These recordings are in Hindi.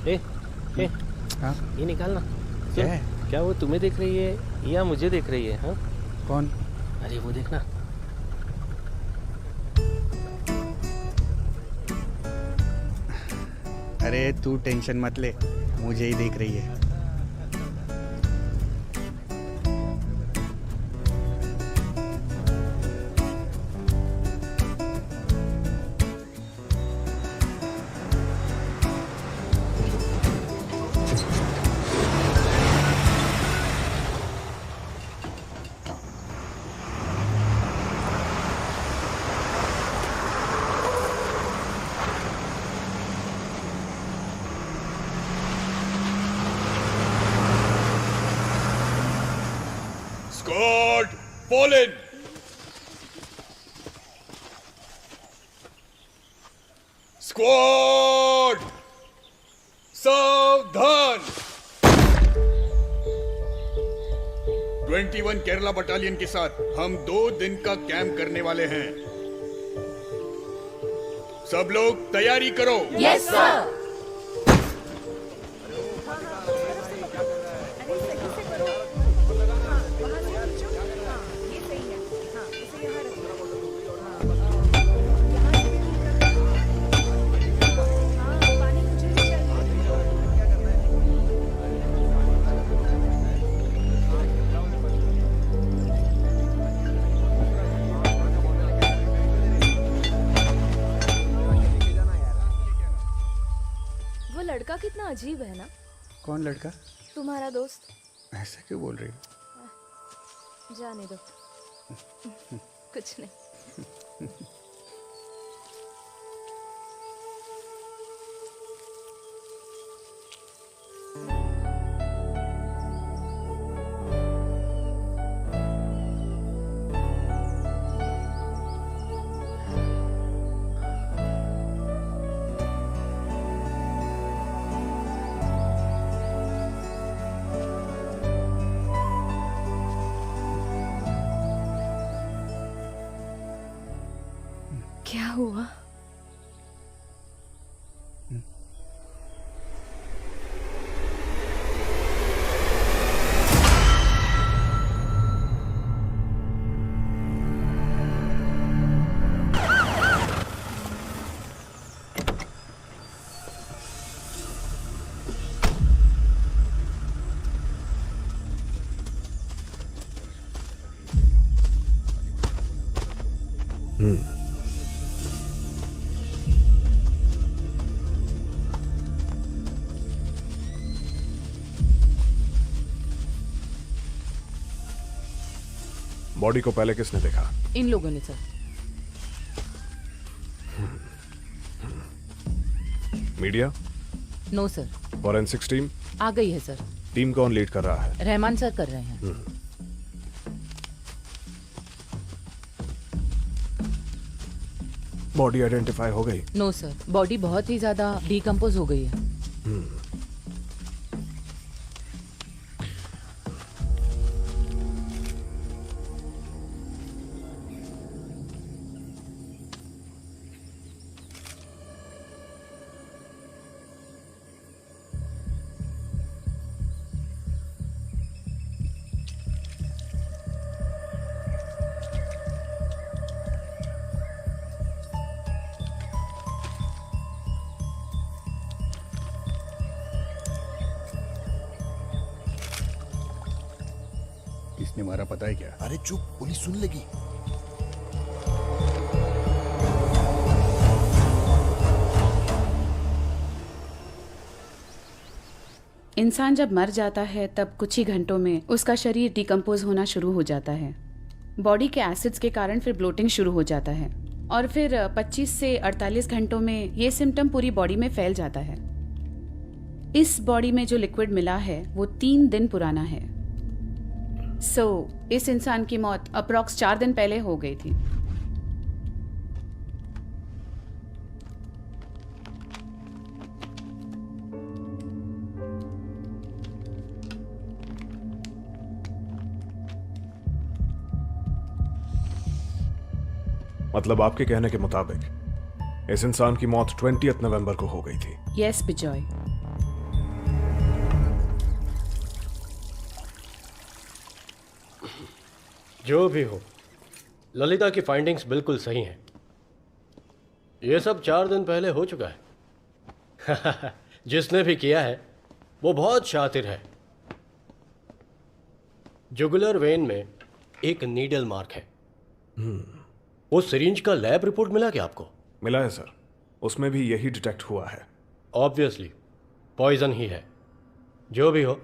ए, ए, हाँ ये निकालना। क्या है? क्या वो तुम्हें देख रही है या मुझे देख रही है? हाँ कौन? अरे वो देखना। अरे तू टेंशन मत ले, मुझे ही देख रही है। Squad, fall in. Squad, सावधान। 21 केरला बटालियन के साथ हम 2 दिन का कैंप करने वाले हैं। सब लोग तैयारी करो। Yes sir. लड़का कितना अजीब है ना। कौन लड़का? तुम्हारा दोस्त। ऐसा क्यों बोल रही हो? जाने दो। कुछ नहीं। क्या हुआ? बॉडी को पहले किसने देखा? इन लोगों ने sir. Media? No sir. Forensics team आ गई है सर। टीम कौन लीड कर रहा है? रहमान सर कर रहे हैं। बॉडी आइडेंटिफाई हो गई? नो सर, बॉडी बहुत ही ज्यादा डिकम्पोज हो गई है। किसने मारा पता है क्या? अरे चुप, पुलिस सुन लेगी। इंसान जब मर जाता है तब कुछ ही घंटों में उसका शरीर डिकम्पोज होना शुरू हो जाता है। बॉडी के एसिड्स के कारण फिर ब्लोटिंग शुरू हो जाता है और फिर 25 से 48 घंटों में ये सिम्टम पूरी बॉडी में फैल जाता है। इस बॉडी में जो लिक्विड मिला है वो 3 दिन पुराना है। इस इंसान की मौत अप्रॉक्स 4 दिन पहले हो गई थी। मतलब आपके कहने के मुताबिक इस इंसान की मौत 20 नवंबर को हो गई थी? यस बिजॉय। जो भी हो, ललिता की फाइंडिंग्स बिल्कुल सही हैं। ये सब 4 दिन पहले हो चुका है। जिसने भी किया है वो बहुत शातिर है। जुगुलर वेन में एक नीडल मार्क है। वो सिरिंज का लैब रिपोर्ट मिला क्या आपको? मिला है सर, उसमें भी यही डिटेक्ट हुआ है। ऑब्वियसली पॉइजन ही है। जो भी हो,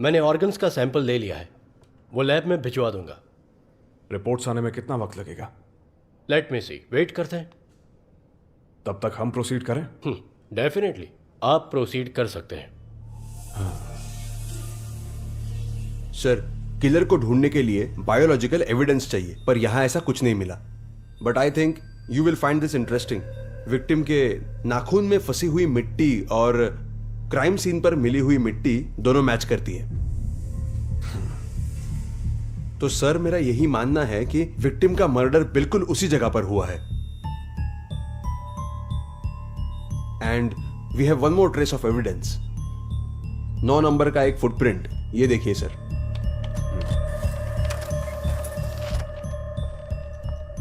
मैंने ऑर्गन्स का सैंपल ले लिया है, वो लैब में भिजवा दूंगा। रिपोर्ट्स आने में कितना वक्त लगेगा? लेट मी सी, वेट करते हैं। तब तक हम प्रोसीड करें? डेफिनेटली आप प्रोसीड कर सकते हैं। सर, किलर को ढूंढने के लिए बायोलॉजिकल एविडेंस चाहिए, पर यहां ऐसा कुछ नहीं मिला। But I think you will find this interesting. Victim के नाखून में फंसी हुई मिट्टी और क्राइम सीन पर मिली हुई मिट्टी दोनों मैच करती है। तो सर, मेरा यही मानना है कि विक्टिम का मर्डर बिल्कुल उसी जगह पर हुआ है। And we have one more trace of evidence. 9 number का एक फुटप्रिंट, ये देखिए सर।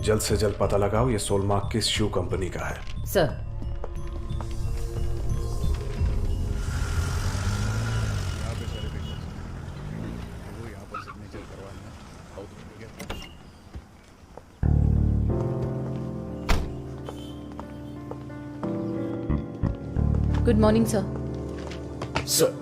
जल्द से जल्द पता लगाओ ये सोलमार्क किस शू कंपनी का है। Sir, good morning sir. Sir,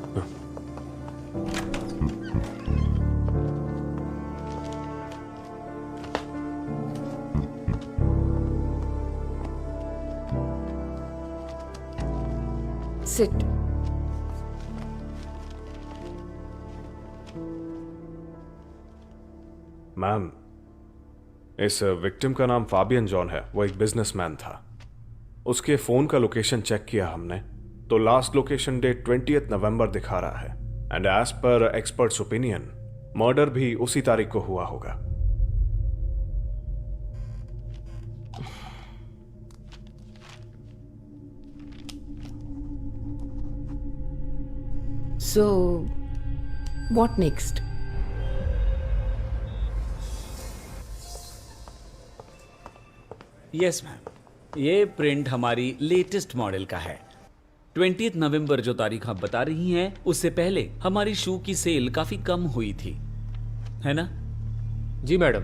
sit. Ma'am, इस विक्टिम का नाम फाबियन जॉन है। वो एक बिजनेसमैन था। उसके फोन का लोकेशन चेक किया हमने, तो लास्ट लोकेशन डेट 20 नवंबर दिखा रहा है। And as per experts opinion, murder भी उसी तारीख को हुआ होगा। So, what next? Yes ma'am, ये प्रिंट हमारी लेटेस्ट मॉडल का है। 20 नवंबर जो तारीख आप बता रही हैं, उससे पहले हमारी शू की सेल काफी कम हुई थी, है ना? जी मैडम,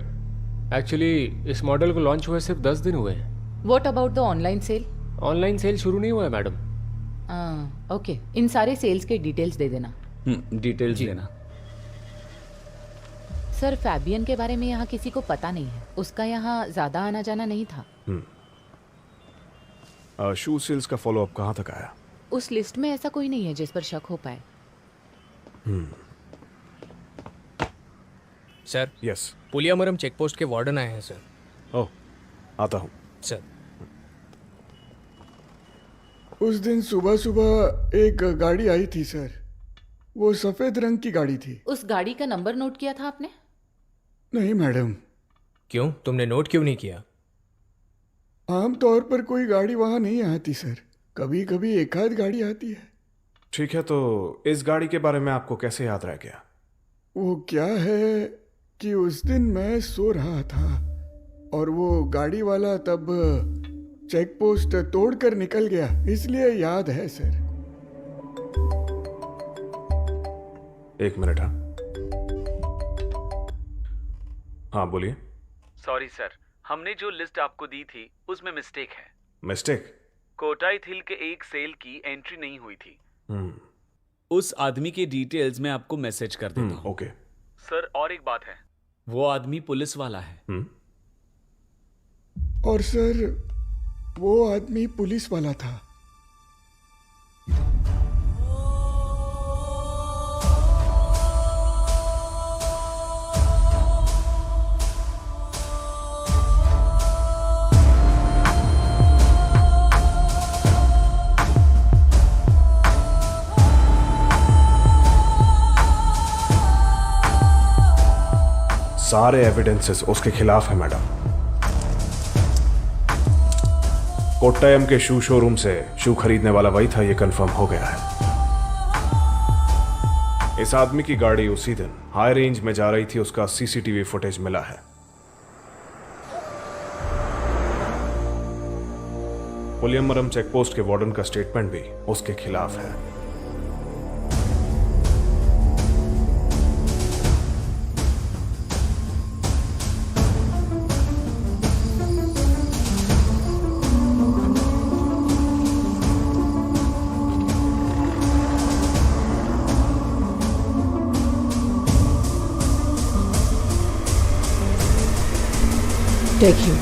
एक्चुअली इस मॉडल को लॉन्च हुए सिर्फ 10 दिन हुए हैं। What about the online sale? Online sale शुरू नहीं हुआ है मैडम। ओके, इन सारे सेल्स के डिटेल्स दे देना। डिटेल्स देना। सर, फैबियन के बारे में यहाँ किसी को पता नहीं है। उसका यहाँ ज्यादा आना जाना नहीं था। शू सेल्स का फॉलोअप कहाँ तक आया? उस लिस्ट में ऐसा कोई नहीं है जिस पर शक हो पाए। Sir, yes. पुलियामरम चेकपोस्ट के वार्डन आए हैं सर। ओह, आता हूँ सर। उस दिन सुबह सुबह एक गाड़ी आई थी सर। वो सफेद रंग की गाड़ी थी। उस गाड़ी का नंबर नोट किया था आपने? नहीं मैडम। क्यों, तुमने नोट क्यों नहीं किया? आमतौर पर कोई गाड़ी वहां नहीं आती सर, कभी कभी एक आध गाड़ी आती है। ठीक है, तो इस गाड़ी के बारे में आपको कैसे याद रह गया? वो क्या है कि उस दिन मैं सो रहा था और वो गाड़ी वाला तब चेक पोस्ट तोड़कर निकल गया, इसलिए याद है सर। एक मिनट। हाँ बोलिए। सॉरी सर, हमने जो लिस्ट आपको दी थी उसमें मिस्टेक है। मिस्टेक? कोटाई थिल के एक सेल की एंट्री नहीं हुई थी। उस आदमी के डिटेल्स मैं आपको मैसेज कर देता हूँ। ओके सर, और एक बात है, वो आदमी पुलिस वाला है। और सर, वो आदमी पुलिस वाला था। सारे एविडेंसेस उसके खिलाफ है मैडम। कोट्टायम के शू शोरूम से शू खरीदने वाला वही था, ये कंफर्म हो गया है। इस आदमी की गाड़ी उसी दिन हाई रेंज में जा रही थी, उसका सीसीटीवी फुटेज मिला है। पुलियमरम चेकपोस्ट के वार्डन का स्टेटमेंट भी उसके खिलाफ है। Thank you.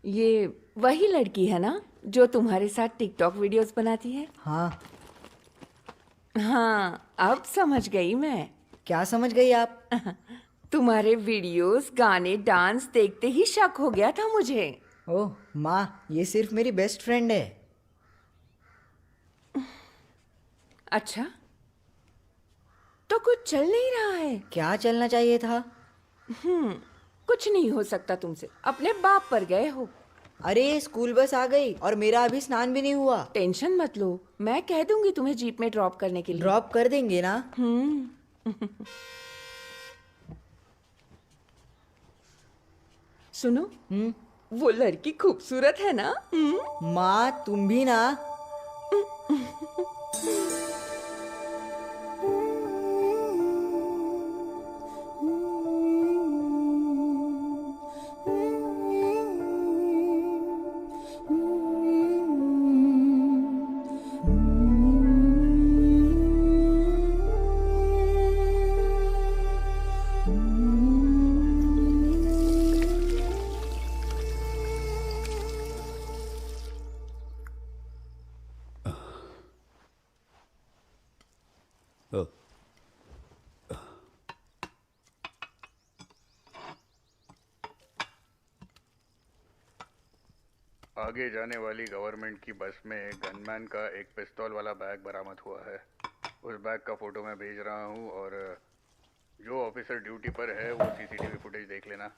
ये वही लड़की है ना जो तुम्हारे साथ टिकटॉक वीडियोस बनाती है? हाँ। हाँ, अब समझ गई मैं। क्या समझ गई आप? तुम्हारे वीडियोस, गाने, डांस देखते ही शक हो गया था मुझे। ओह माँ, ये सिर्फ मेरी बेस्ट फ्रेंड है। अच्छा, तो कुछ चल नहीं रहा है? क्या चलना चाहिए था? कुछ नहीं हो सकता तुमसे, अपने बाप पर गए हो। अरे स्कूल बस आ गई और मेरा अभी स्नान भी नहीं हुआ। टेंशन मत लो, मैं कह दूंगी तुम्हें जीप में ड्रॉप करने के लिए। ड्रॉप कर देंगे ना? सुनो, वो लड़की खूबसूरत है ना? माँ तुम भी ना। आगे जाने वाली गवर्नमेंट की बस में गनमैन का एक पिस्तौल वाला बैग बरामद हुआ है। उस बैग का फोटो मैं भेज रहा हूँ और जो ऑफिसर ड्यूटी पर है वो सीसीटीवी फुटेज देख लेना।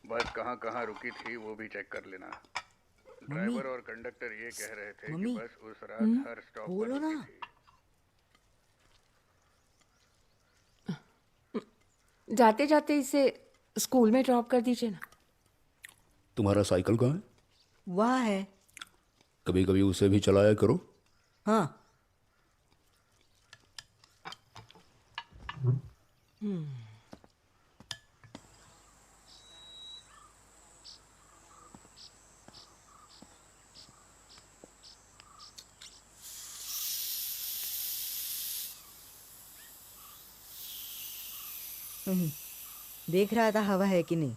बस कहाँ कहाँ रुकी थी वो भी चेक कर लेना। ड्राइवर और कंडक्टर ये कह रहे थे कि बस उस रात हर स्टॉप पर रुकी थी। जाते जाते इसे स्कूल में ड्रॉप कर दीजिए ना। तुम्हारा साइकिल कहाँ है? वहाँ है। कभी कभी उसे भी चलाया करो। हाँ। देख रहा था हवा है कि नहीं।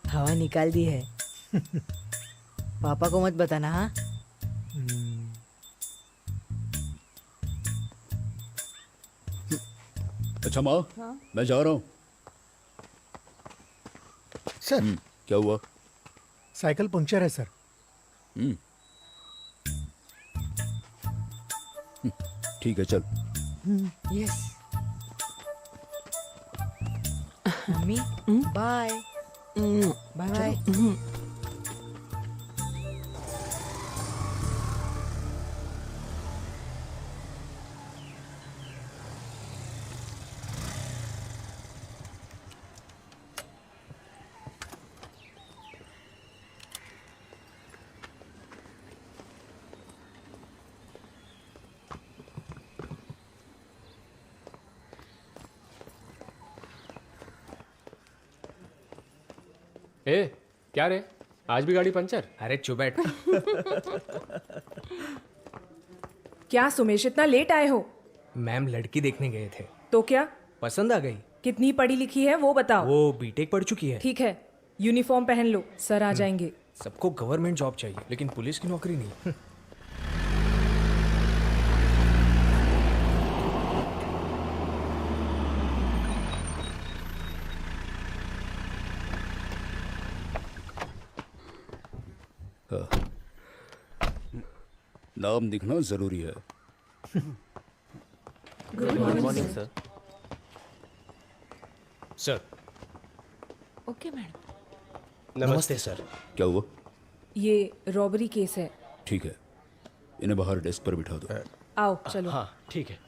हवा निकाल दी है। पापा को मत बताना। हाँ। अच्छा माँ, मैं जा रहा हूँ। सर क्या हुआ? साइकिल पंक्चर है सर। ठीक है, चल। Yes mummy bye bye bye. ए क्या रे, आज भी गाड़ी पंचर? अरे चुप बैठ। क्या सुमेश, इतना लेट आए हो? मैम लड़की देखने गए थे। तो क्या पसंद आ गई। कितनी पढ़ी लिखी है वो बताओ। वो बीटेक पढ़ चुकी है। ठीक है, यूनिफॉर्म पहन लो, सर आ जाएंगे। सबको गवर्नमेंट जॉब चाहिए लेकिन पुलिस की नौकरी नहीं। नाम दिखना जरूरी है। Good morning sir. Sir. Okay madam. नमस्ते सर। क्या हुआ? ये रॉबरी केस है। ठीक है, इन्हें बाहर डेस्क पर बिठा दो। आओ चलो। हाँ ठीक है।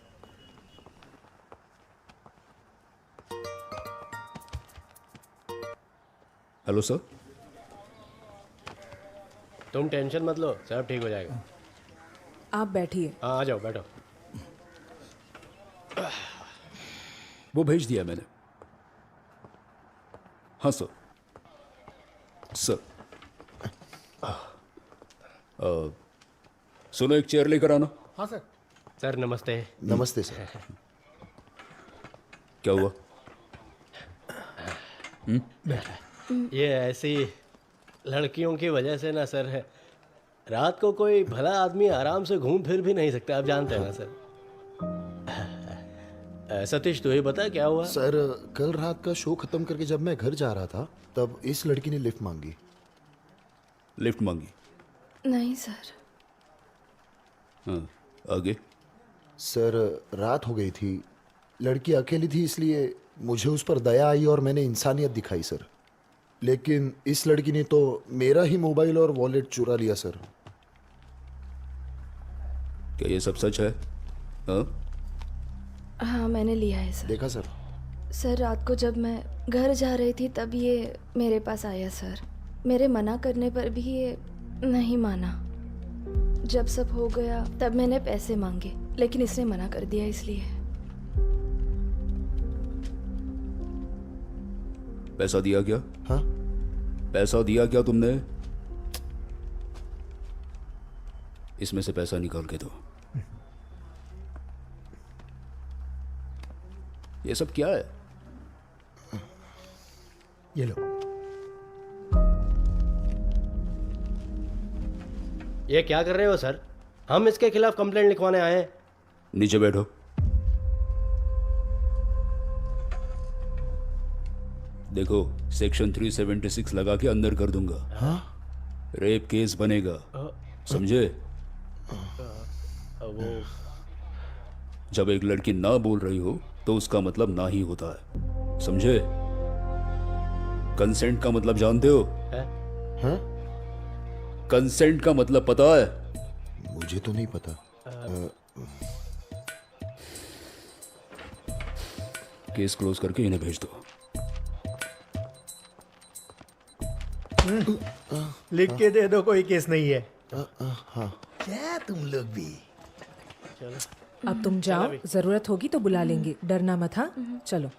Hello sir. तुम टेंशन मत लो, सब ठीक हो जाएगा। आप बैठिए। हाँ आ जाओ, बैठो। वो भेज दिया मैंने। हाँ सर। सर सुनो, एक चेयर लेकर आना। हाँ सर। सर नमस्ते। नमस्ते सर। क्या हुआ? ये ऐसी लड़कियों की वजह से ना सर है, रात को कोई भला आदमी आराम से घूम फिर भी नहीं सकता, आप जानते हैं ना सर। सतीश तू ही बता क्या हुआ? सर कल रात का शो खत्म करके जब मैं घर जा रहा था तब इस लड़की ने लिफ्ट मांगी। लिफ्ट मांगी? नहीं सर। हाँ, आगे? सर रात हो गई थी, लड़की अकेली थी, इसलिए मुझे उस पर दया आई और मैंने इंसानियत दिखाई सर। लेकिन इस लड़की ने तो मेरा ही मोबाइल और वॉलेट चुरा लिया सर। क्या ये सब सच है? हाँ? हाँ मैंने लिया है सर। देखा सर? सर रात को जब मैं घर जा रही थी तब ये मेरे पास आया सर। मेरे मना करने पर भी ये नहीं माना। जब सब हो गया तब मैंने पैसे मांगे लेकिन इसने मना कर दिया, इसलिए। पैसा दिया क्या? हाँ? पैसा दिया क्या तुमने? इसमें से पैसा निकाल के दो। ये सब क्या है? ये लो। ये क्या कर रहे हो सर? हम इसके खिलाफ कंप्लेंट लिखवाने आए हैं। नीचे बैठो। देखो, सेक्शन 376 लगा के अंदर कर दूंगा। हाँ? रेप केस बनेगा, समझे? वो जब एक लड़की ना बोल रही हो तो उसका मतलब ना ही होता है, समझे? कंसेंट का मतलब जानते हो? हाँ? कंसेंट का मतलब पता है? मुझे तो नहीं पता। केस क्लोज करके इन्हें भेज दो। लिख के दे दो, कोई केस नहीं है। हाँ। क्या तुम लोग भी? अब तुम जाओ, जरूरत होगी तो बुला लेंगे, डरना मत। हाँ चलो।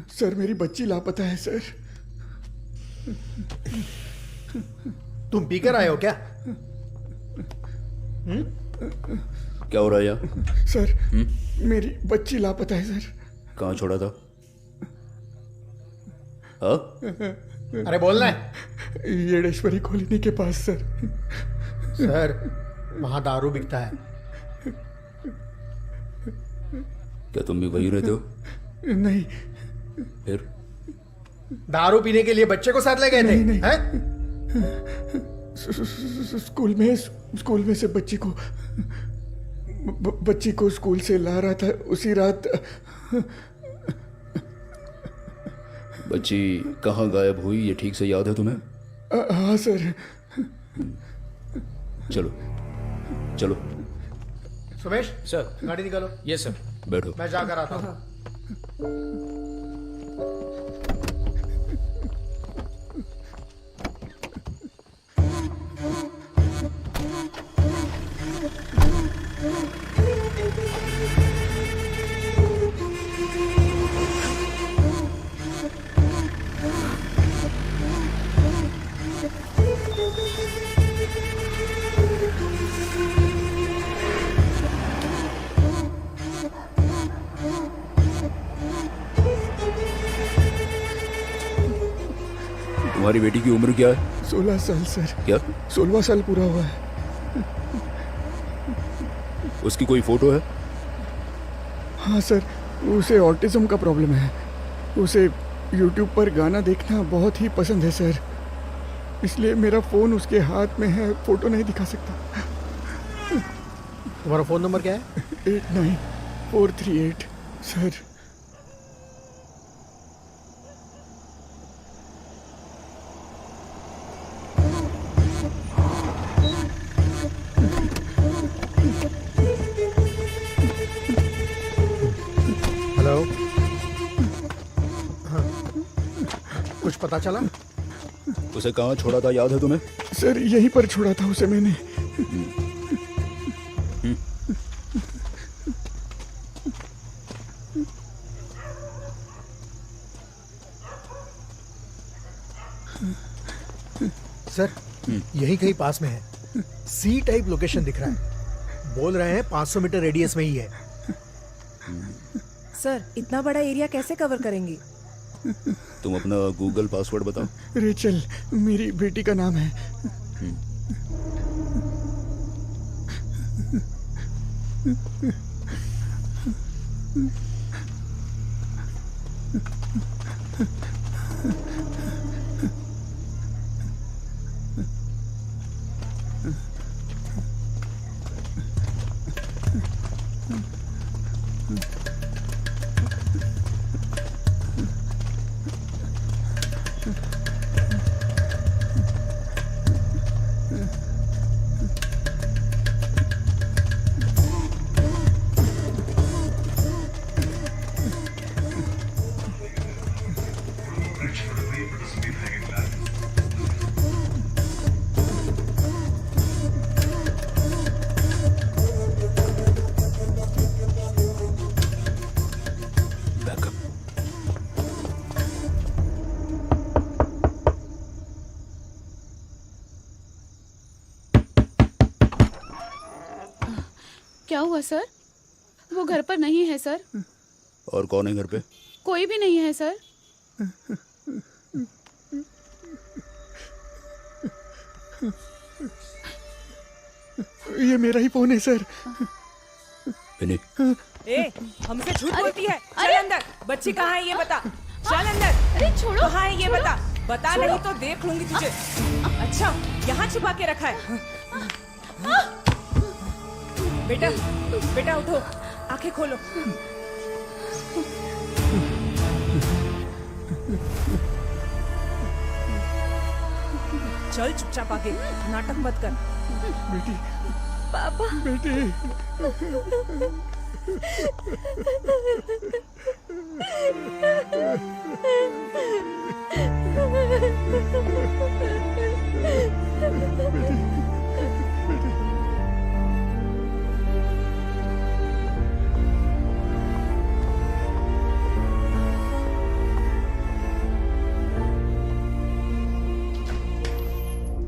सर मेरी बच्ची लापता है सर। तुम पीकर आए हो क्या? क्या हो रहा है यहाँ? सर मेरी बच्ची लापता है सर। कहाँ छोड़ा था? हाँ? अरे बोलना है। येडेश्वरी कॉलोनी के पास सर। सर वहां दारू बिकता है। क्या तुम भी वहीं रहते हो? नहीं। फिर? दारू पीने के लिए बच्चे को साथ ले गए थे? नहीं। हैं? स्कूल में से बच्ची को स्कूल से ला रहा था उसी रात। बच्ची कहाँ गायब हुई ये ठीक से याद है तुम्हें? हाँ सर। चलो चलो। सुमेश सर। गाड़ी निकालो। Yes sir. बैठो। मैं जाकर आता हूँ। तुम्हारी बेटी की उम्र क्या है? 16 साल सर। क्या? 16वां साल पूरा हुआ है। उसकी कोई फोटो है? हाँ सर, उसे ऑटिज्म का प्रॉब्लम है। उसे यूट्यूब पर गाना देखना बहुत ही पसंद है सर, इसलिए मेरा फ़ोन उसके हाथ में है, फ़ोटो नहीं दिखा सकता। तुम्हारा फ़ोन नंबर क्या है? 89438 सर। हेलो। हाँ। कुछ पता चला? उसे कहाँ छोड़ा था याद है तुम्हें? सर यहीं पर छोड़ा था उसे मैंने। सर यही कहीं पास में है। सी टाइप लोकेशन दिख रहा है। बोल रहे हैं 500 मीटर रेडियस में ही है। सर इतना बड़ा एरिया कैसे कवर करेंगी? तुम अपना गूगल पासवर्ड बताओ। रेचल मेरी बेटी का नाम है। क्या हुआ सर? वो घर पर नहीं है सर। और कौन है घर पे? कोई भी नहीं है सर। ये मेरा ही फोन है सर। ए, हमसे झूठ बोलती है। चल अंदर। बच्ची कहाँ है ये बता। चल अंदर। अरे छोड़ो। कहाँ है ये बता। बता नहीं तो देख लूंगी तुझे। अच्छा यहाँ छुपा के रखा है। बेटा बेटा उठो, आंखें खोलो। चल चुपचाप आगे, नाटक मत कर। बेटी पापा। बेटी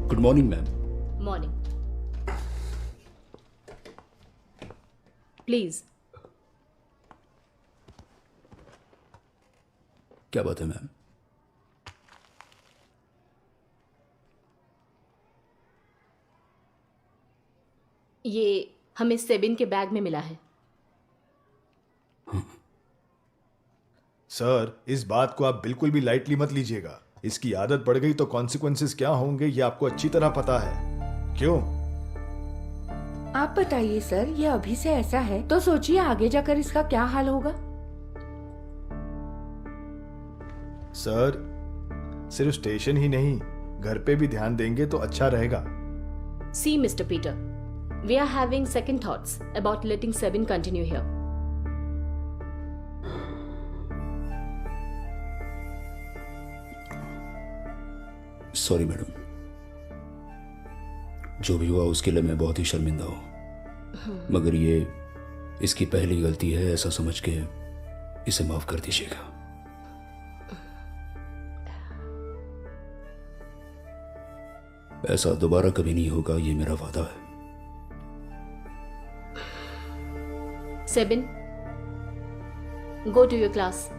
good morning ma'am. Morning. Please. क्या बात है मैम? ये हमें सेबिन के बैग में मिला है। सर, इस बात को आप बिल्कुल भी लाइटली मत लीजिएगा। इसकी आदत पड़ गई तो कॉन्सिक्वेंसेस क्या होंगे ये आपको अच्छी तरह पता है। क्यों? आप बताइए सर, ये अभी से ऐसा है तो सोचिए आगे जाकर इसका क्या हाल होगा। सर, सिर्फ स्टेशन ही नहीं, घर पे भी ध्यान देंगे तो अच्छा रहेगा। See, Mr. Peter, we are having second thoughts about letting Sebin continue here. Sorry madam, जो भी हुआ उसके लिए मैं बहुत ही शर्मिंदा हूं, मगर ये इसकी पहली गलती है ऐसा समझ के इसे माफ कर दीजिएगा। ऐसा दोबारा कभी नहीं होगा, ये मेरा वादा है। Sebin, go to your class.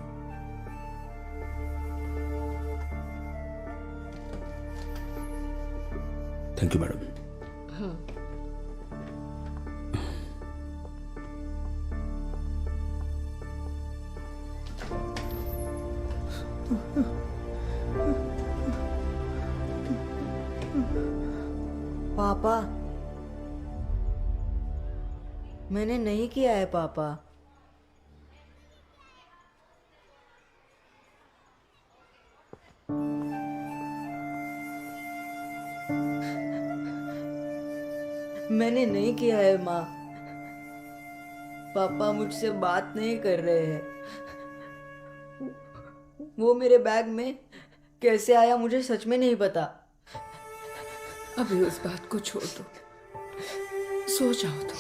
Thank you madam. पापा, मैंने नहीं किया है पापा। मैंने नहीं किया है माँ। पापा मुझसे बात नहीं कर रहे हैं। वो मेरे बैग में कैसे आया मुझे सच में नहीं पता। अभी उस बात को छोड़ दो, सो जाओ तो।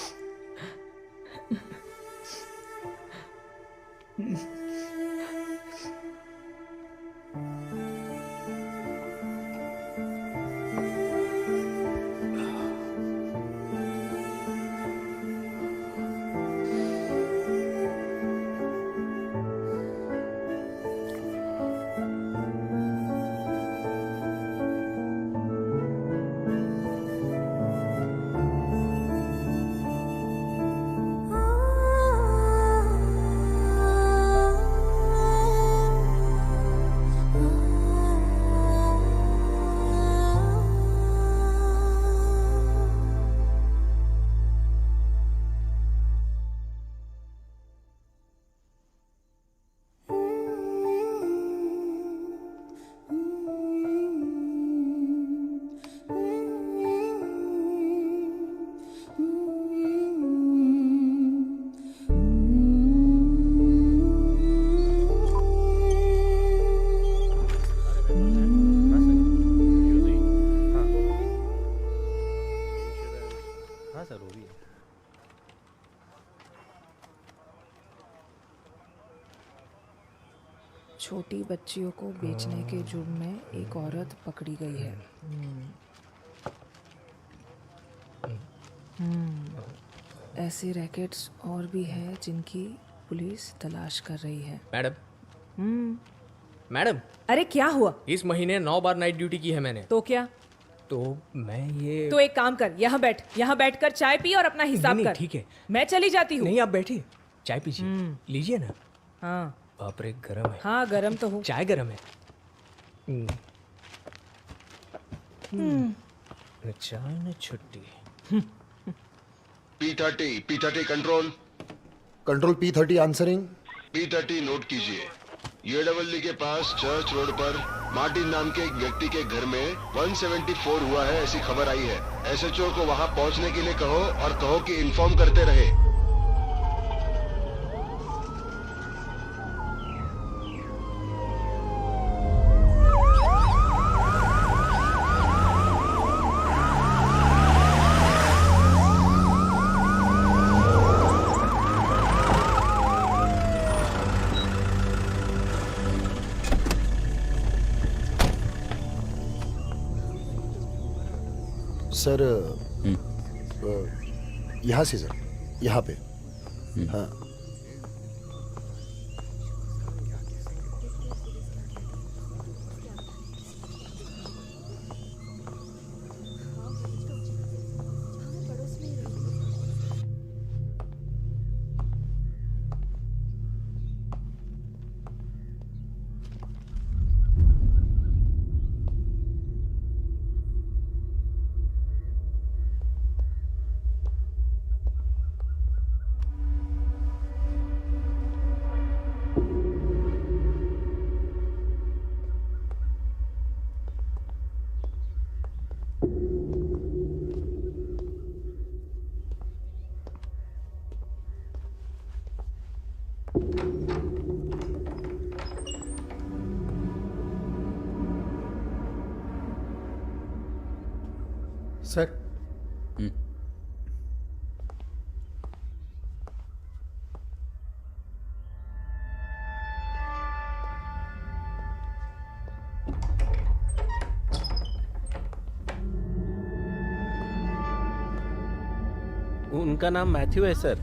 छोटी बच्चियों को बेचने के जुर्म में एक औरत पकड़ी गई है। ऐसे रैकेट्स और भी हैं जिनकी पुलिस तलाश कर रही है। मैडम, मैडम, अरे क्या हुआ? इस महीने 9 बार नाइट ड्यूटी की है मैंने। तो क्या? तो मैं ये तो एक काम कर, यहाँ बैठकर चाय पी और अपना हिसाब नहीं, कर। ठीक है, मैं चली जाती हूँ। नहीं आप बैठिए, चाय पीजिए, लीजिए ना। हाँ बाप रे, गरम है। हाँ गरम तो हो। चाय गरम है। चाय न छुट्टी। P30 control P30 answering. P30 note कीजिए, UAW के पास चर्च रोड पर मार्टिन नाम के एक व्यक्ति के घर में 174 हुआ है ऐसी खबर आई है। SHO को वहां पहुंचने के लिए कहो और कहो कि इन्फॉर्म करते रहे। सर यहाँ से सर, यहाँ पे। हाँ सर, उनका नाम मैथ्यू है सर।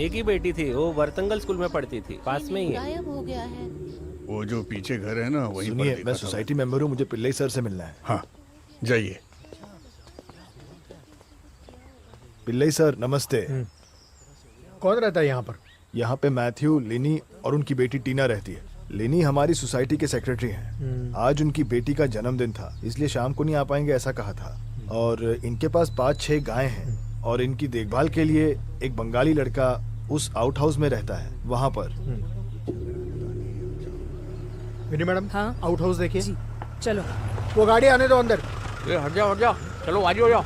एक ही बेटी थी, वो वर्तंगल स्कूल में पढ़ती थी, पास में ही है। गायब हो गया है। वो जो पीछे घर है ना, वहीं पर सुनिए, देखा मैं था। सोसाइटी मेंबर हूँ, मुझे पिल्लई सर से मिलना है। हाँ जाइए। पिल्लई सर नमस्ते। कौन रहता है यहाँ पर? यहाँ पे मैथ्यू, लिनी और उनकी बेटी टीना रहती है। लिनी हमारी सोसाइटी के सेक्रेटरी हैं। आज उनकी बेटी का जन्मदिन था, इसलिए शाम को नहीं आ पाएंगे ऐसा कहा था। और इनके पास 5-6 गाय हैं और इनकी देखभाल के लिए एक बंगाली लड़का उस आउट हाउस में रहता है, वहाँ पर। विनी मैडम, हाँ? आउट हाउस देखिए। चलो। वो गाड़ी आने दो अंदर। हट जाओ, चलो आगे हो जाओ।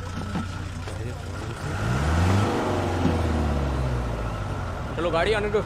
चलो गाड़ी आने दो।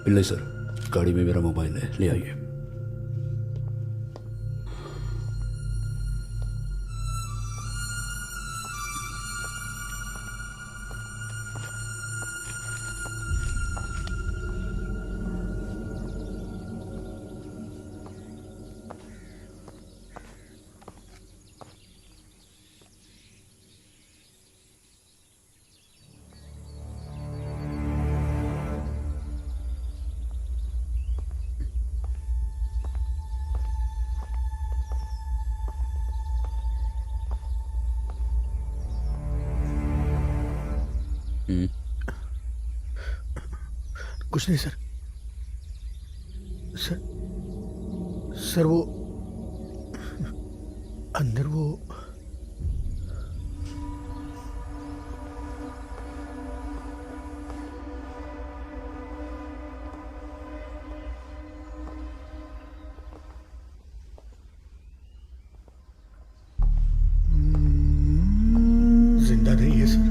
पिल्लई सर, गाड़ी में मेरा मोबाइल है, ले आइए। कुछ नहीं सर। सर वो अंदर वो जिंदा नहीं है सर।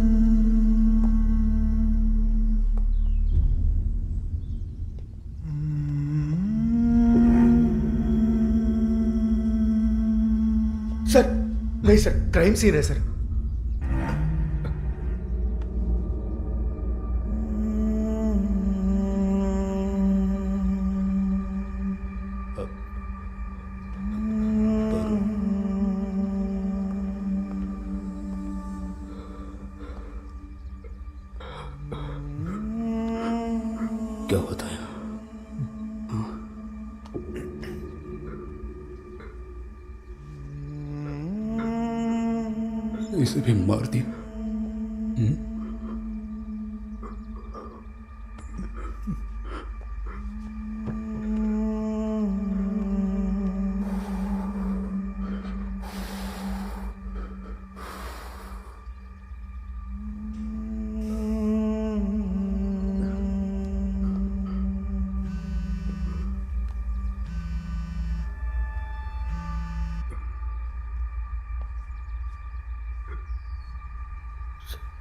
नहीं सर, क्राइम सीन है सर। क्या होता है? इसे भी मार दिया।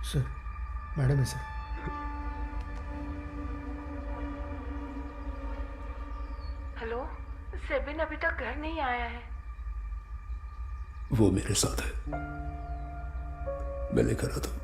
सर, मैडम है सर। हेलो, सेबिन अभी तक घर नहीं आया है। वो मेरे साथ है, मैं लेकर आता हूं।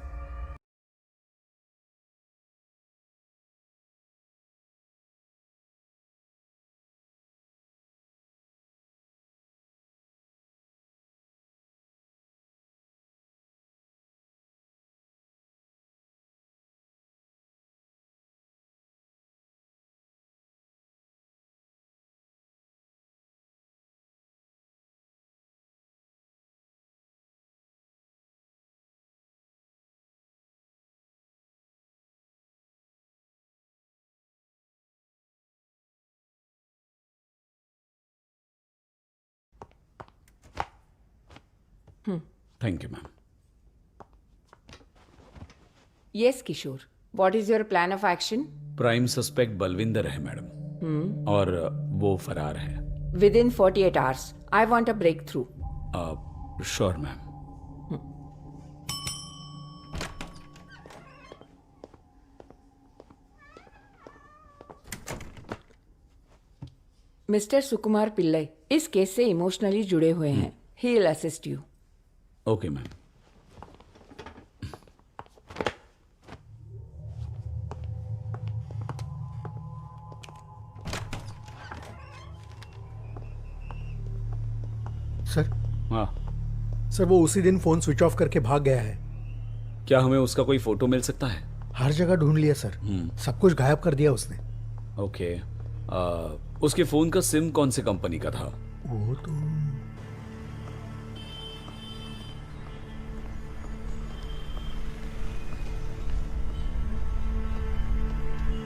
Thank you ma'am. Yes Kishore, what is your plan of action? Prime suspect Balvinder है मैडम, और वो फरार है। Within 48 hours I want a break through. Sure ma'am. Mister Sukumar Pillai इस केस से इमोशनली जुड़े हुए हैं। He will assist you. Okay ma'am. Sir, हाँ सर वो उसी दिन फोन स्विच ऑफ करके भाग गया है। क्या हमें उसका कोई फोटो मिल सकता है? हर जगह ढूंढ लिया सर, सब कुछ गायब कर दिया उसने। ओके, उसके फोन का सिम कौन सी कंपनी का था? वो तो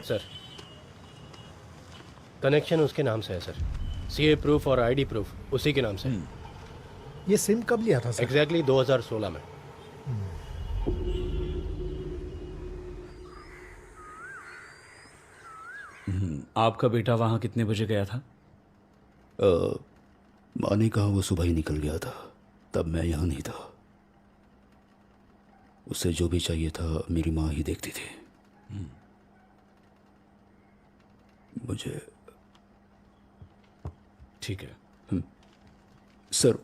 सर, कनेक्शन उसके नाम से है सर। सीए प्रूफ और आईडी प्रूफ उसी के नाम से। ये सिम कब लिया था सर? एग्जैक्टली 2016 में। आपका बेटा वहां कितने बजे गया था? माँ ने कहा वो सुबह ही निकल गया था, तब मैं यहाँ नहीं था। उसे जो भी चाहिए था मेरी माँ ही देखती थी। मुझे ठीक है सर,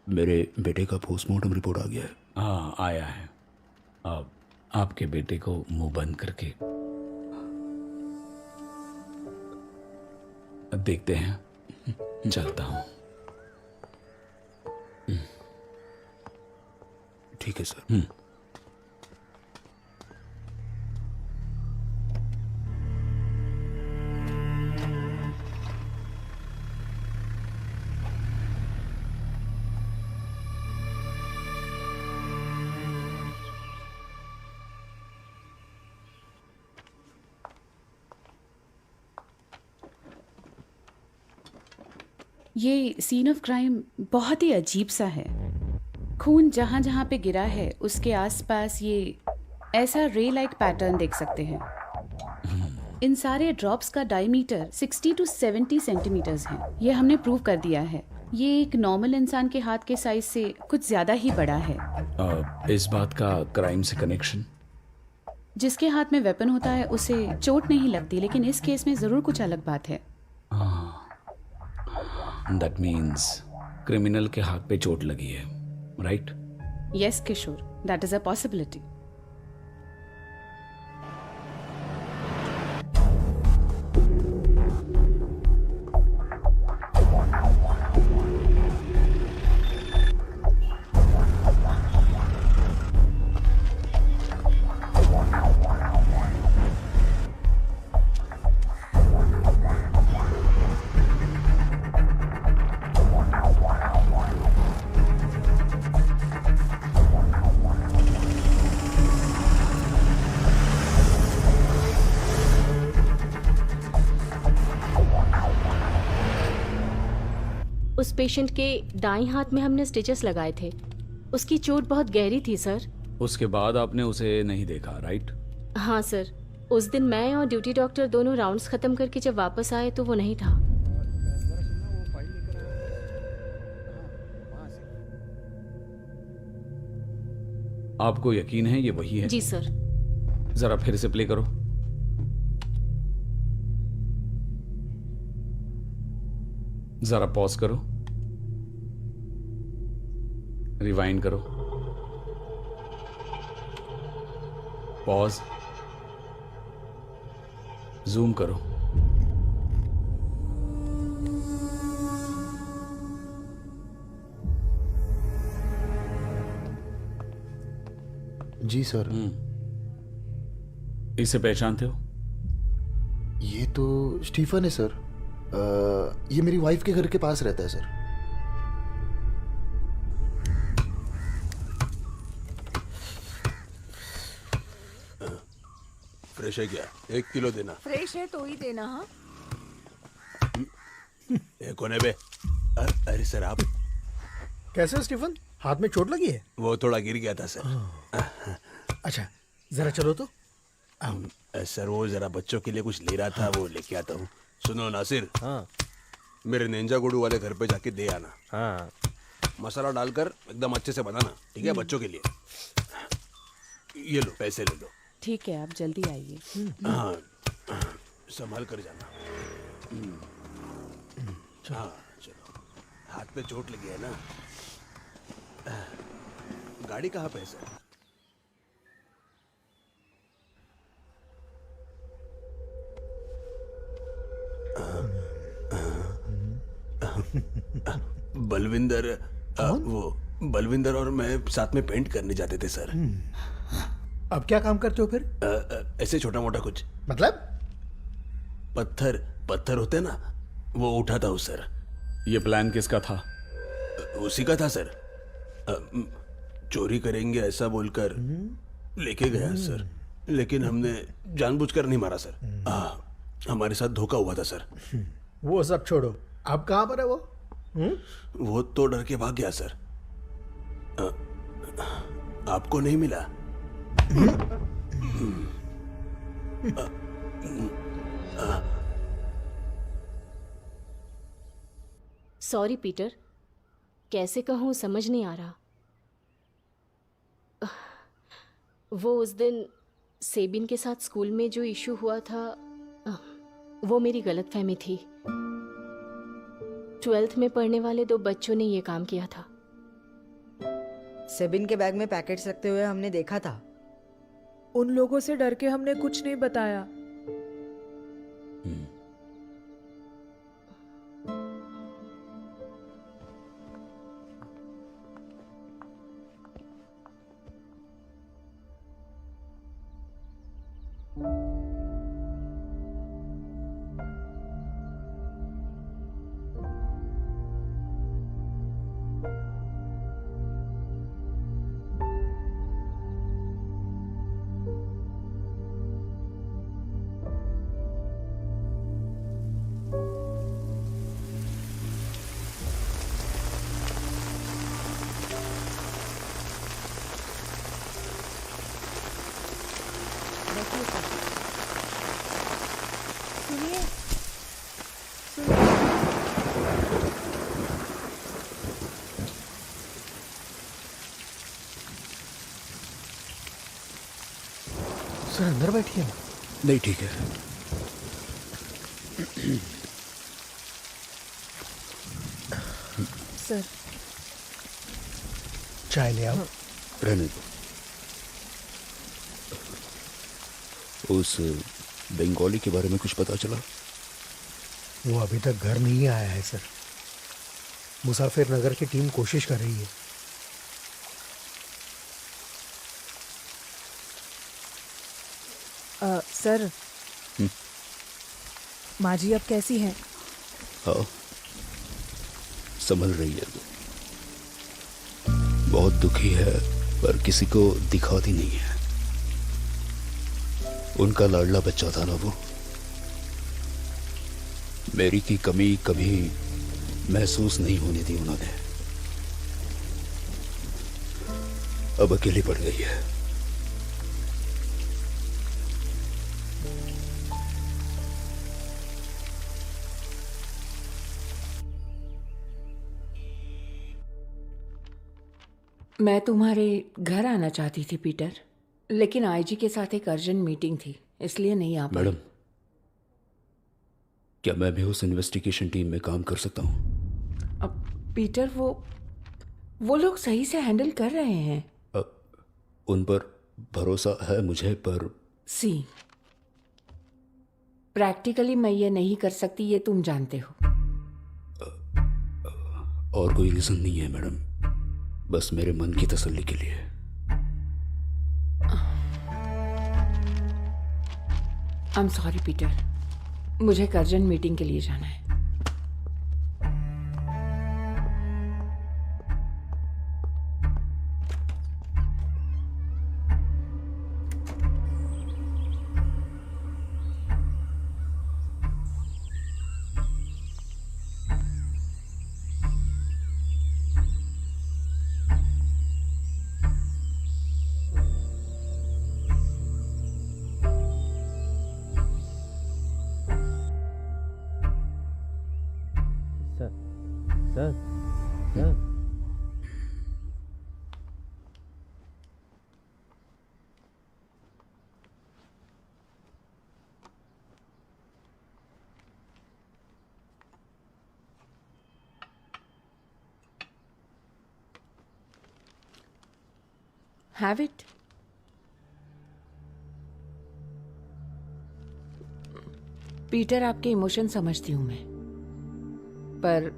मेरे बेटे का पोस्टमार्टम रिपोर्ट आ गया है। हाँ आया है। अब आपके बेटे को मुंह बंद करके देखते हैं। चलता हूँ। ठीक है सर। ये सीन ऑफ क्राइम बहुत ही अजीब सा है। खून जहाँ जहाँ पे गिरा है उसके आसपास ये ऐसा रे लाइक पैटर्न देख सकते हैं। इन सारे ड्रॉप्स का डायमीटर 60 to 70 सेंटीमीटर्स है। ये हमने प्रूव कर दिया है। ये एक नॉर्मल इंसान के हाथ के साइज से कुछ ज्यादा ही बड़ा है। इस बात का क्राइम से कनेक्शन? जिसके हाथ में वेपन होता है उसे चोट नहीं लगती, लेकिन इस केस में जरूर कुछ अलग बात है। दैट मीन्स क्रिमिनल के हाथ पे चोट लगी है। Right? Yes Kishore, that is a possibility. उस पेशेंट के दाईं हाथ में हमने स्टिचेस लगाए थे. उसकी चोट बहुत गहरी थी सर. उसके बाद आपने उसे नहीं देखा, राइट? हाँ सर, उस दिन मैं और ड्यूटी डॉक्टर दोनों राउंड्स खत्म करके जब वापस आए तो वो नहीं था. आपको यकीन है ये वही है? जी सर. जरा फिर से प्ले करो. जरा पॉज करो, रिवाइंड करो, पॉज, जूम करो. जी सर. इसे पहचानते हो? ये तो स्टीफन है सर. ये मेरी वाइफ के घर के पास रहता है सर. फ्रेश है क्या? 1 किलो देना. फ्रेश है तो ही देना. हाँ, कौन है बे? अरे सर आप कैसे हो स्टीफन? हाथ में चोट लगी है? वो थोड़ा गिर गया था सर. अच्छा जरा चलो तो. सर वो जरा बच्चों के लिए कुछ ले रहा था, वो लेके आता हूँ. सुनो नासिर. हाँ. मेरे नेंजा गुडू वाले घर पे जाके दे आना. हाँ. मसाला डालकर एकदम अच्छे से बनाना, ठीक है? बच्चों के लिए. ये लो पैसे ले लो. ठीक है, आप जल्दी आइए. हाँ, संभाल कर जाना. हाँ चलो. हाथ पे चोट लगी है ना? गाड़ी कहाँ पे है सर? बलविंदर. वो बलविंदर और मैं साथ में पेंट करने जाते थे सर. अब क्या काम करते हो फिर? ऐसे छोटा मोटा कुछ. मतलब? पत्थर होते ना, वो उठाता हूँ सर. ये प्लान किसका था? उसी का था सर. चोरी करेंगे ऐसा बोलकर लेके गया सर, लेकिन हमने जानबूझकर नहीं मारा सर. हमारे साथ धोखा हुआ था सर. वो सब छोड़ो, अब कहाँ पर है वो? वो तो डर के भाग गया सर. आपको नहीं मिला? सॉरी पीटर, कैसे कहूँ समझ नहीं आ रहा. वो उस दिन सेबिन के साथ स्कूल में जो इशू हुआ था, वो मेरी गलतफहमी थी. 12th में पढ़ने वाले 2 बच्चों ने ये काम किया था. सेबिन के बैग में पैकेट्स रखते हुए हमने देखा था. उन लोगों से डर के हमने कुछ नहीं बताया. सुनिए, सर अंदर बैठिए ना. नहीं ठीक है. सर चाय ले आओ। रहने दो। उस बंगाली के बारे में कुछ पता चला? वो अभी तक घर नहीं आया है सर। मुसाफिर नगर की टीम कोशिश कर रही है। सर, माँ जी अब कैसी हैं? हाँ, संभल रही है। बहुत दुखी है पर किसी को दिखाती नहीं है। उनका लाडला बच्चा था ना वो। मेरी की कमी कभी महसूस नहीं होने दी उन्होंने। अब अकेली पड़ गई है। मैं तुम्हारे घर आना चाहती थी पीटर, लेकिन आईजी के साथ एक अर्जेंट मीटिंग थी, इसलिए नहीं आ पाई। मैडम, क्या मैं भी उस इन्वेस्टिगेशन टीम में काम कर सकता हूँ? अब पीटर, वो लोग सही से हैंडल कर रहे हैं। उन पर भरोसा है मुझे, पर प्रैक्टिकली मैं ये नहीं कर सकती, ये तुम जानते हो। और कोई रीजन नहीं है मैडम, बस मेरे मन की तसल्ली के लिए। आई एम सॉरी पीटर, मुझे एक अर्जेंट मीटिंग के लिए जाना है। Have it? पीटर, आपके इमोशन समझती हूं मैं, पर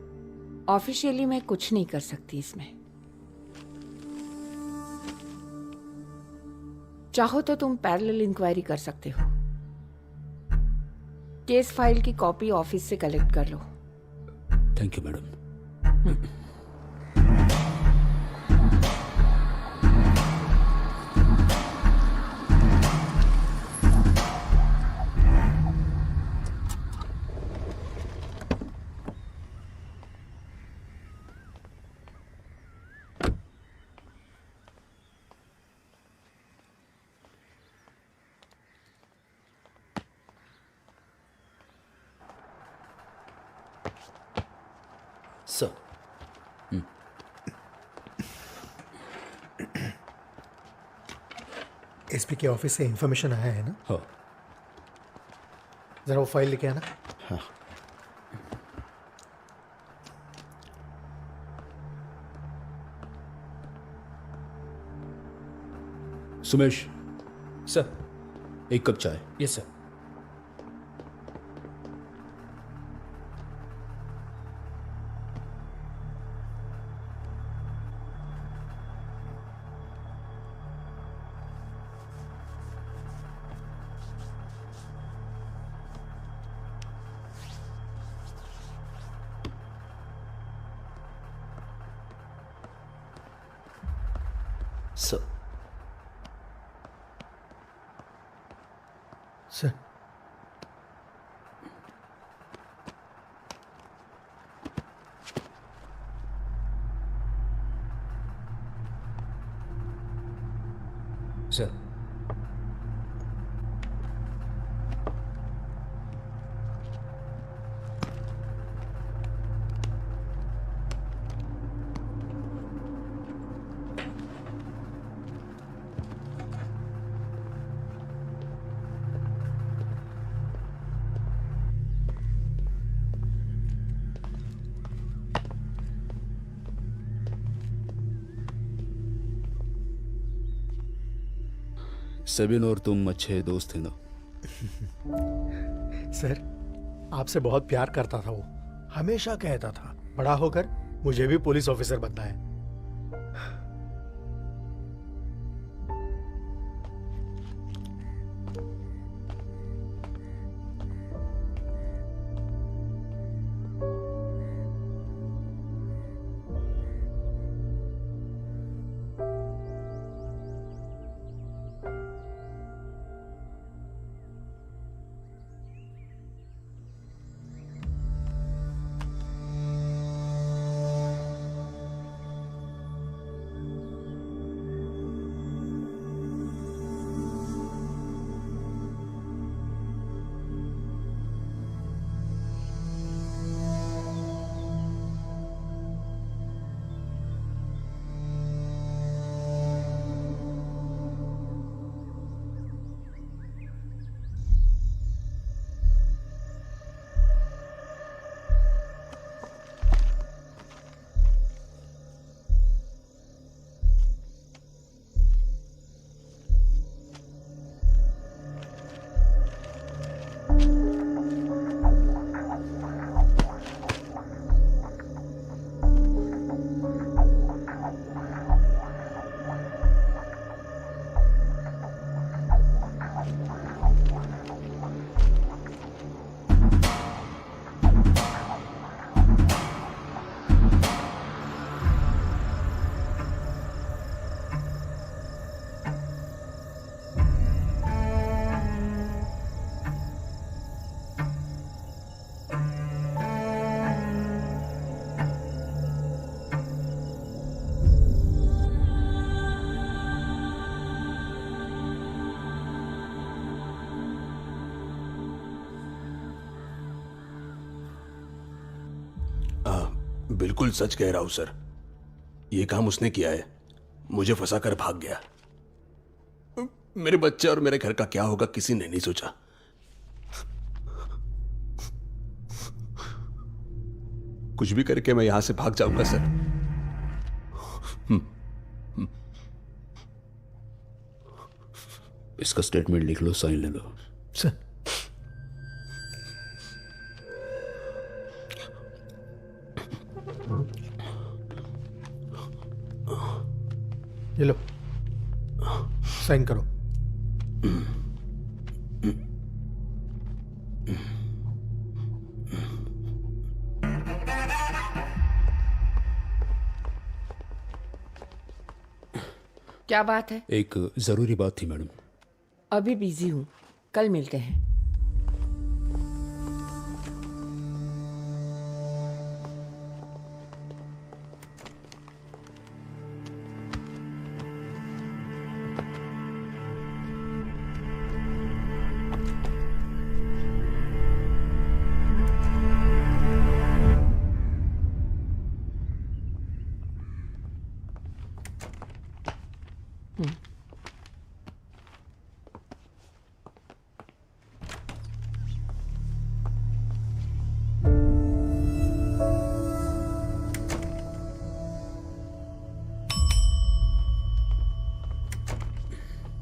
ऑफिशियली मैं कुछ नहीं कर सकती इसमें। चाहो तो तुम पैरेलल इंक्वायरी कर सकते हो। केस फाइल की कॉपी ऑफिस से कलेक्ट कर लो। Thank you madam. Sir, SP के ऑफिस से इंफॉर्मेशन आया है ना? हाँ। जरा वो फाइल लेके आना। हाँ। सुमेश सर। एक कप चाय। Yes sir. Sir. Sir, sir. Sabin और तुम अच्छे दोस्त थे ना? सर, आपसे बहुत प्यार करता था वो। हमेशा कहता था बड़ा होकर मुझे भी पुलिस ऑफिसर बनना है। बिल्कुल सच कह रहा हूं सर, ये काम उसने किया है। मुझे फंसा कर भाग गया। मेरे बच्चे और मेरे घर का क्या होगा किसी ने नहीं सोचा। कुछ भी करके मैं यहां से भाग जाऊंगा सर। इसका स्टेटमेंट लिख लो, साइन ले लो। सर, ये लो, साइन करो। क्या बात है? एक जरूरी बात थी मैडम। अभी बिजी हूँ, कल मिलते हैं।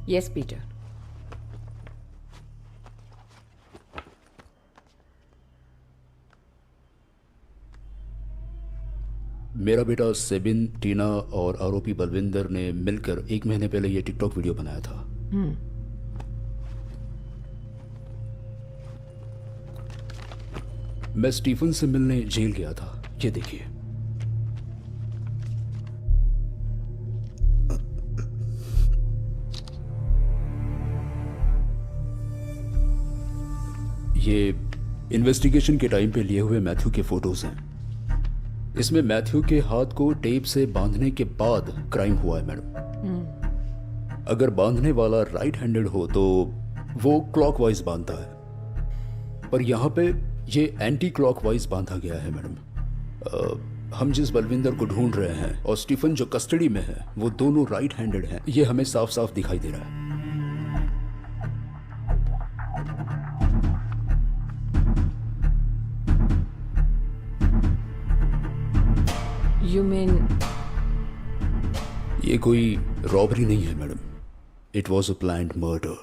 Yes, Peter. मेरा बेटा सेबिन, टीना और आरोपी बलविंदर ने मिलकर 1 महीने पहले ये टिकटॉक वीडियो बनाया था। मैं स्टीफन से मिलने जेल गया था। ये देखिए। ये इन्वेस्टिगेशन के टाइम पे लिए हुए मैथ्यू के फोटोज हैं। इसमें मैथ्यू के हाथ को टेप से बांधने के बाद क्राइम हुआ है मैडम। अगर बांधने वाला राइट हैंडेड हो तो वो क्लॉकवाइज बांधता है, पर यहाँ पे ये एंटी क्लॉकवाइज बांधा गया है मैडम। हम जिस बलविंदर को ढूंढ रहे हैं और स्टीफन जो कस्टडी में है वो दोनों राइट हैंडेड हैं। ये हमें साफ साफ दिखाई दे रहा है। You mean... ये कोई रॉबरी नहीं है madam, it was a planned murder.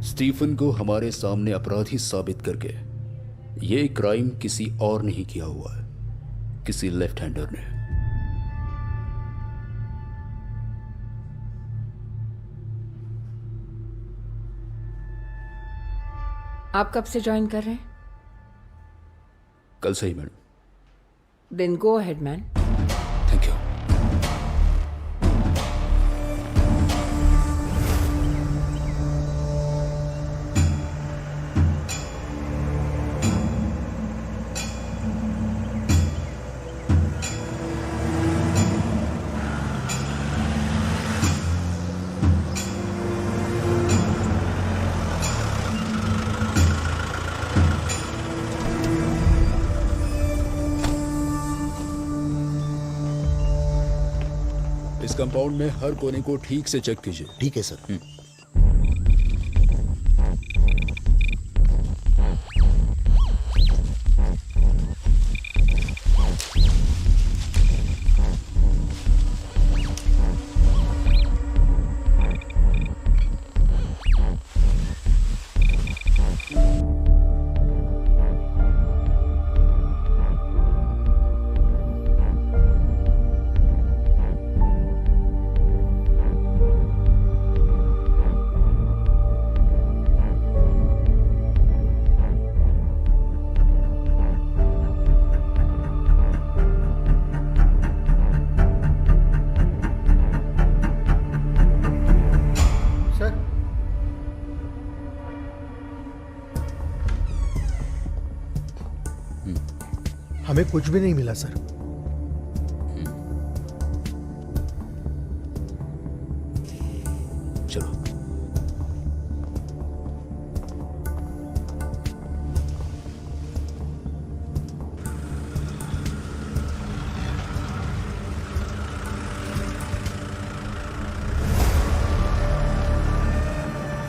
Stephen को हमारे सामने अपराधी साबित करके ये क्राइम किसी और नहीं किया हुआ है, किसी लेफ्ट हैंडर ने। आप कब से ज्वाइन कर रहे हैं? कल से ही madam. Then go ahead man. Thank you. इस कंपाउंड में हर कोने को ठीक से चेक कीजिए। ठीक है सर। हमें कुछ भी नहीं मिला सर। चलो।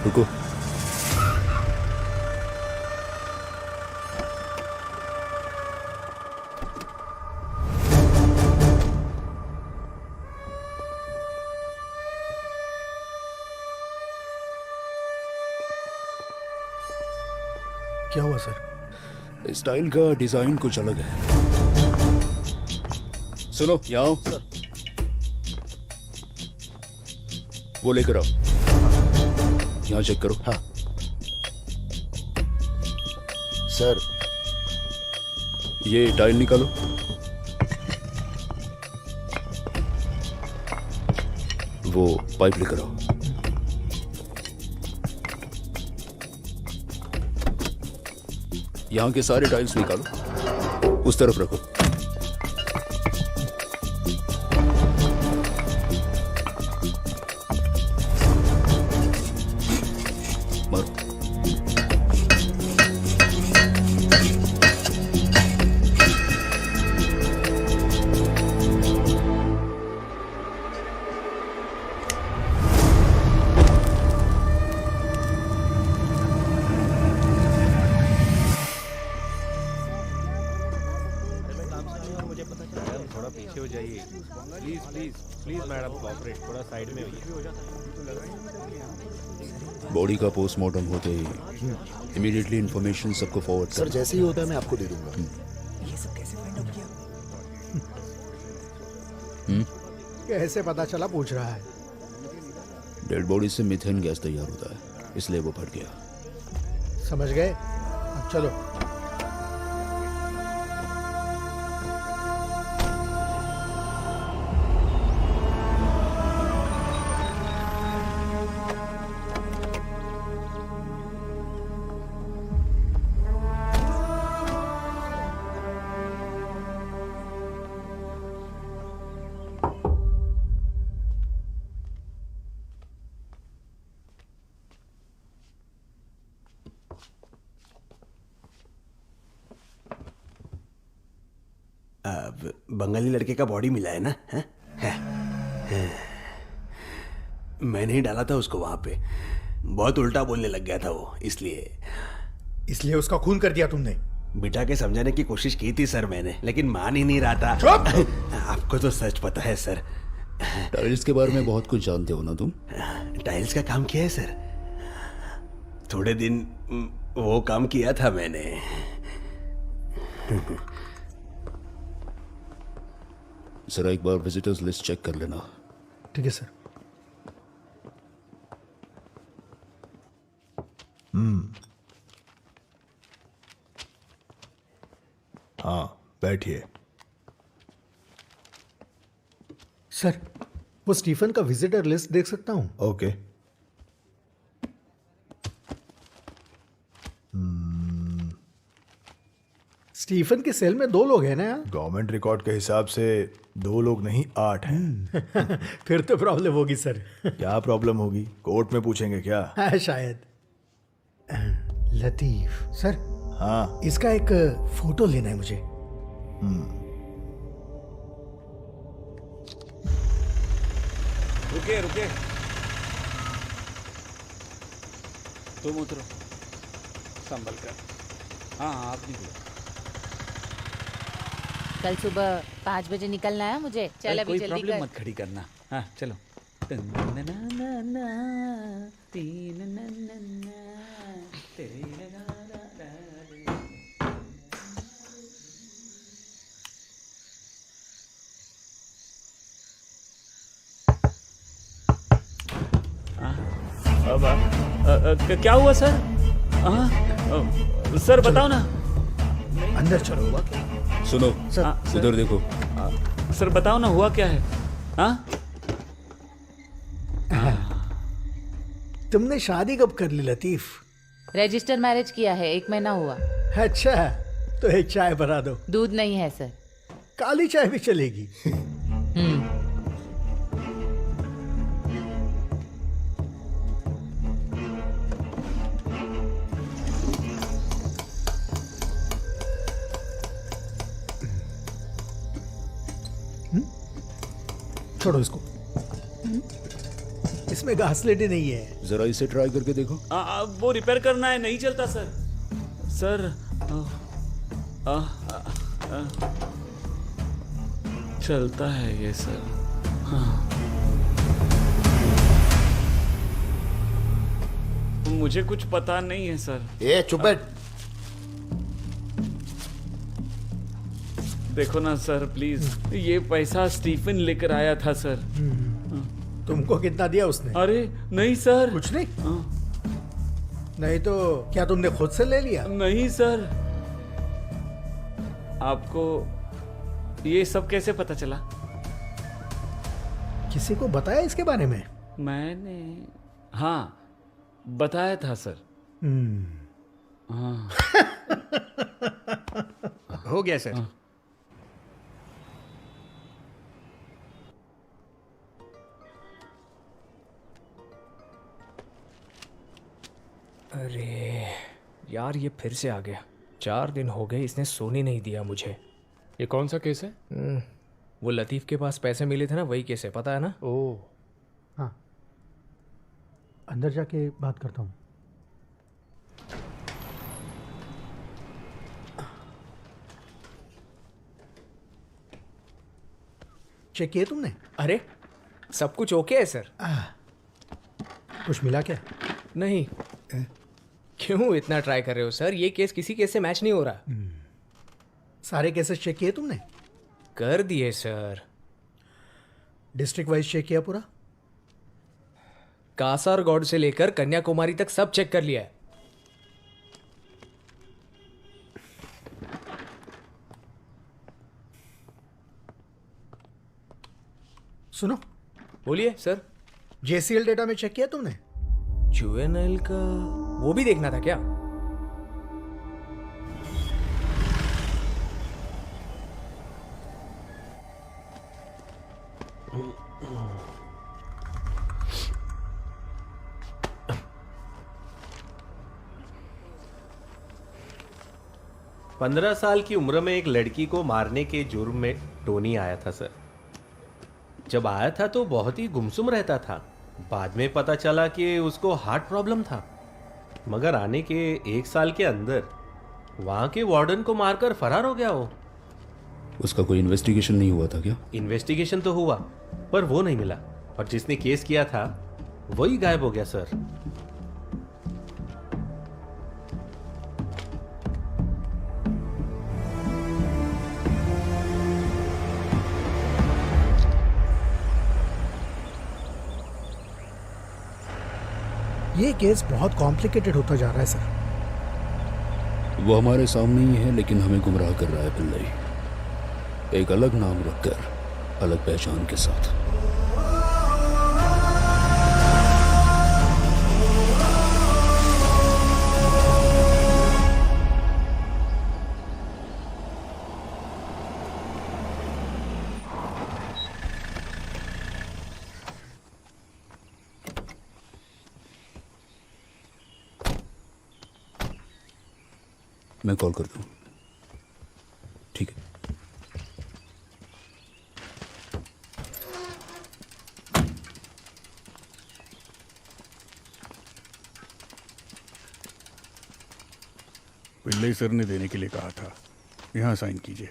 रुको। क्या हुआ सर? स्टाइल का डिजाइन कुछ अलग है। सुनो, यहाँ आओ। वो लेकर आओ। यहाँ चेक करो। हाँ सर। ये टाइल निकालो। वो पाइप लेकर आओ। यहाँ के सारे टाइल्स निकालो, उस तरफ रखो। मारो। बॉडी का पोस्टमार्टम होते ही इमीडिएटली इंफॉर्मेशन सबको फॉरवर्ड सर। जैसे ही होता है मैं आपको दे दूंगा। ये सब कैसे फाइंड आउट किया? कैसे पता चला पूछ रहा है। डेड बॉडी से मीथेन गैस तैयार होता है, इसलिए वो फट गया। समझ गए? अब चलो। बंगाली लड़के का बॉडी मिला है ना? है? मैंने ही डाला था उसको वहां पे। बहुत उल्टा बोलने लग गया था वो, इसलिए उसका खून कर दिया तुमने? बिठा के समझाने की कोशिश की थी सर मैंने, लेकिन मान ही नहीं रहा था। आपको तो सच पता है सर, टाइल्स के बारे में बहुत कुछ जानते हो ना तुम? टाइल्स का काम किया है सर। थोड़े दिन वो काम किया था मैंने। जरा एक बार विजिटर्स लिस्ट चेक कर लेना। ठीक है सर। हाँ बैठिए। सर वो स्टीफन का विजिटर लिस्ट देख सकता हूँ? ओके। स्टीफन के सेल में 2 लोग हैं ना? गवर्नमेंट रिकॉर्ड के हिसाब से 2 लोग नहीं 8 हैं। फिर तो प्रॉब्लम होगी सर। क्या प्रॉब्लम होगी? कोर्ट में पूछेंगे क्या? हाँ, शायद। लतीफ सर। हाँ इसका एक फोटो लेना है मुझे। रुके रुके, तुम उतरो संभल कर। हाँ आप निकलो। कल सुबह 5 बजे निकलना है मुझे। चल अभी कोई जल्दी प्रॉब्लम कर। मत खड़ी करना। हाँ चलो। क्या हुआ सर? सर बताओ ना। अंदर चलो। हुआ क्या? सुनो उधर देखो। सर बताओ ना हुआ क्या है? हाँ तुमने शादी कब कर ली लतीफ? रजिस्टर मैरिज किया है, 1 महीना हुआ। अच्छा तो एक चाय बना दो। दूध नहीं है सर। काली चाय भी चलेगी। छोड़ो इसको। इसमें घासलेट नहीं है। जरा इसे ट्राई करके देखो। वो रिपेयर करना है, नहीं चलता सर। सर चलता है ये सर। हाँ। मुझे कुछ पता नहीं है सर। ए चुप बैठ। देखो ना सर प्लीज, ये पैसा स्टीफन लेकर आया था सर। तुमको कितना दिया उसने? अरे नहीं सर। कुछ नहीं? नहीं तो क्या तुमने खुद से ले लिया? नहीं सर। आपको ये सब कैसे पता चला? किसी को बताया इसके बारे में? मैंने हाँ बताया था सर। हाँ हो गया सर। अरे यार ये फिर से आ गया। 4 दिन हो गए, इसने सोने नहीं दिया मुझे। ये कौन सा केस है? वो लतीफ के पास पैसे मिले थे ना, वही केस है, पता है ना? ओह हाँ, अंदर जाके बात करता हूँ। चेक किए तुमने? अरे सब कुछ ओके है सर। कुछ मिला क्या? नहीं। क्यों इतना ट्राई कर रहे हो सर? ये केस किसी केस से मैच नहीं हो रहा। सारे केसेस चेक किए तुमने? कर दिए सर। डिस्ट्रिक्ट वाइज चेक किया पूरा? कासारगौड़ से लेकर कन्याकुमारी तक सब चेक कर लिया है। सुनो। बोलिए सर। JCL डेटा में चेक किया तुमने? जुवेनाइल का वो भी देखना था क्या? पंद्रह साल की उम्र में एक लड़की को मारने के जुर्म में टोनी आया था सर। जब आया था तो बहुत ही गुमसुम रहता था। बाद में पता चला कि उसको हार्ट प्रॉब्लम था, मगर आने के 1 साल के अंदर वहां के वार्डन को मारकर फरार हो गया वो। उसका कोई इन्वेस्टिगेशन नहीं हुआ था क्या? इन्वेस्टिगेशन तो हुआ, पर वो नहीं मिला और जिसने केस किया था वही गायब हो गया सर। ये केस बहुत कॉम्प्लिकेटेड होता जा रहा है सर। वो हमारे सामने ही है लेकिन हमें गुमराह कर रहा है पिल्लई, एक अलग नाम रखकर अलग पहचान के साथ। मैं कॉल करता हूँ। ठीक है। पिल्लई सर ने देने के लिए कहा था, यहाँ साइन कीजिए।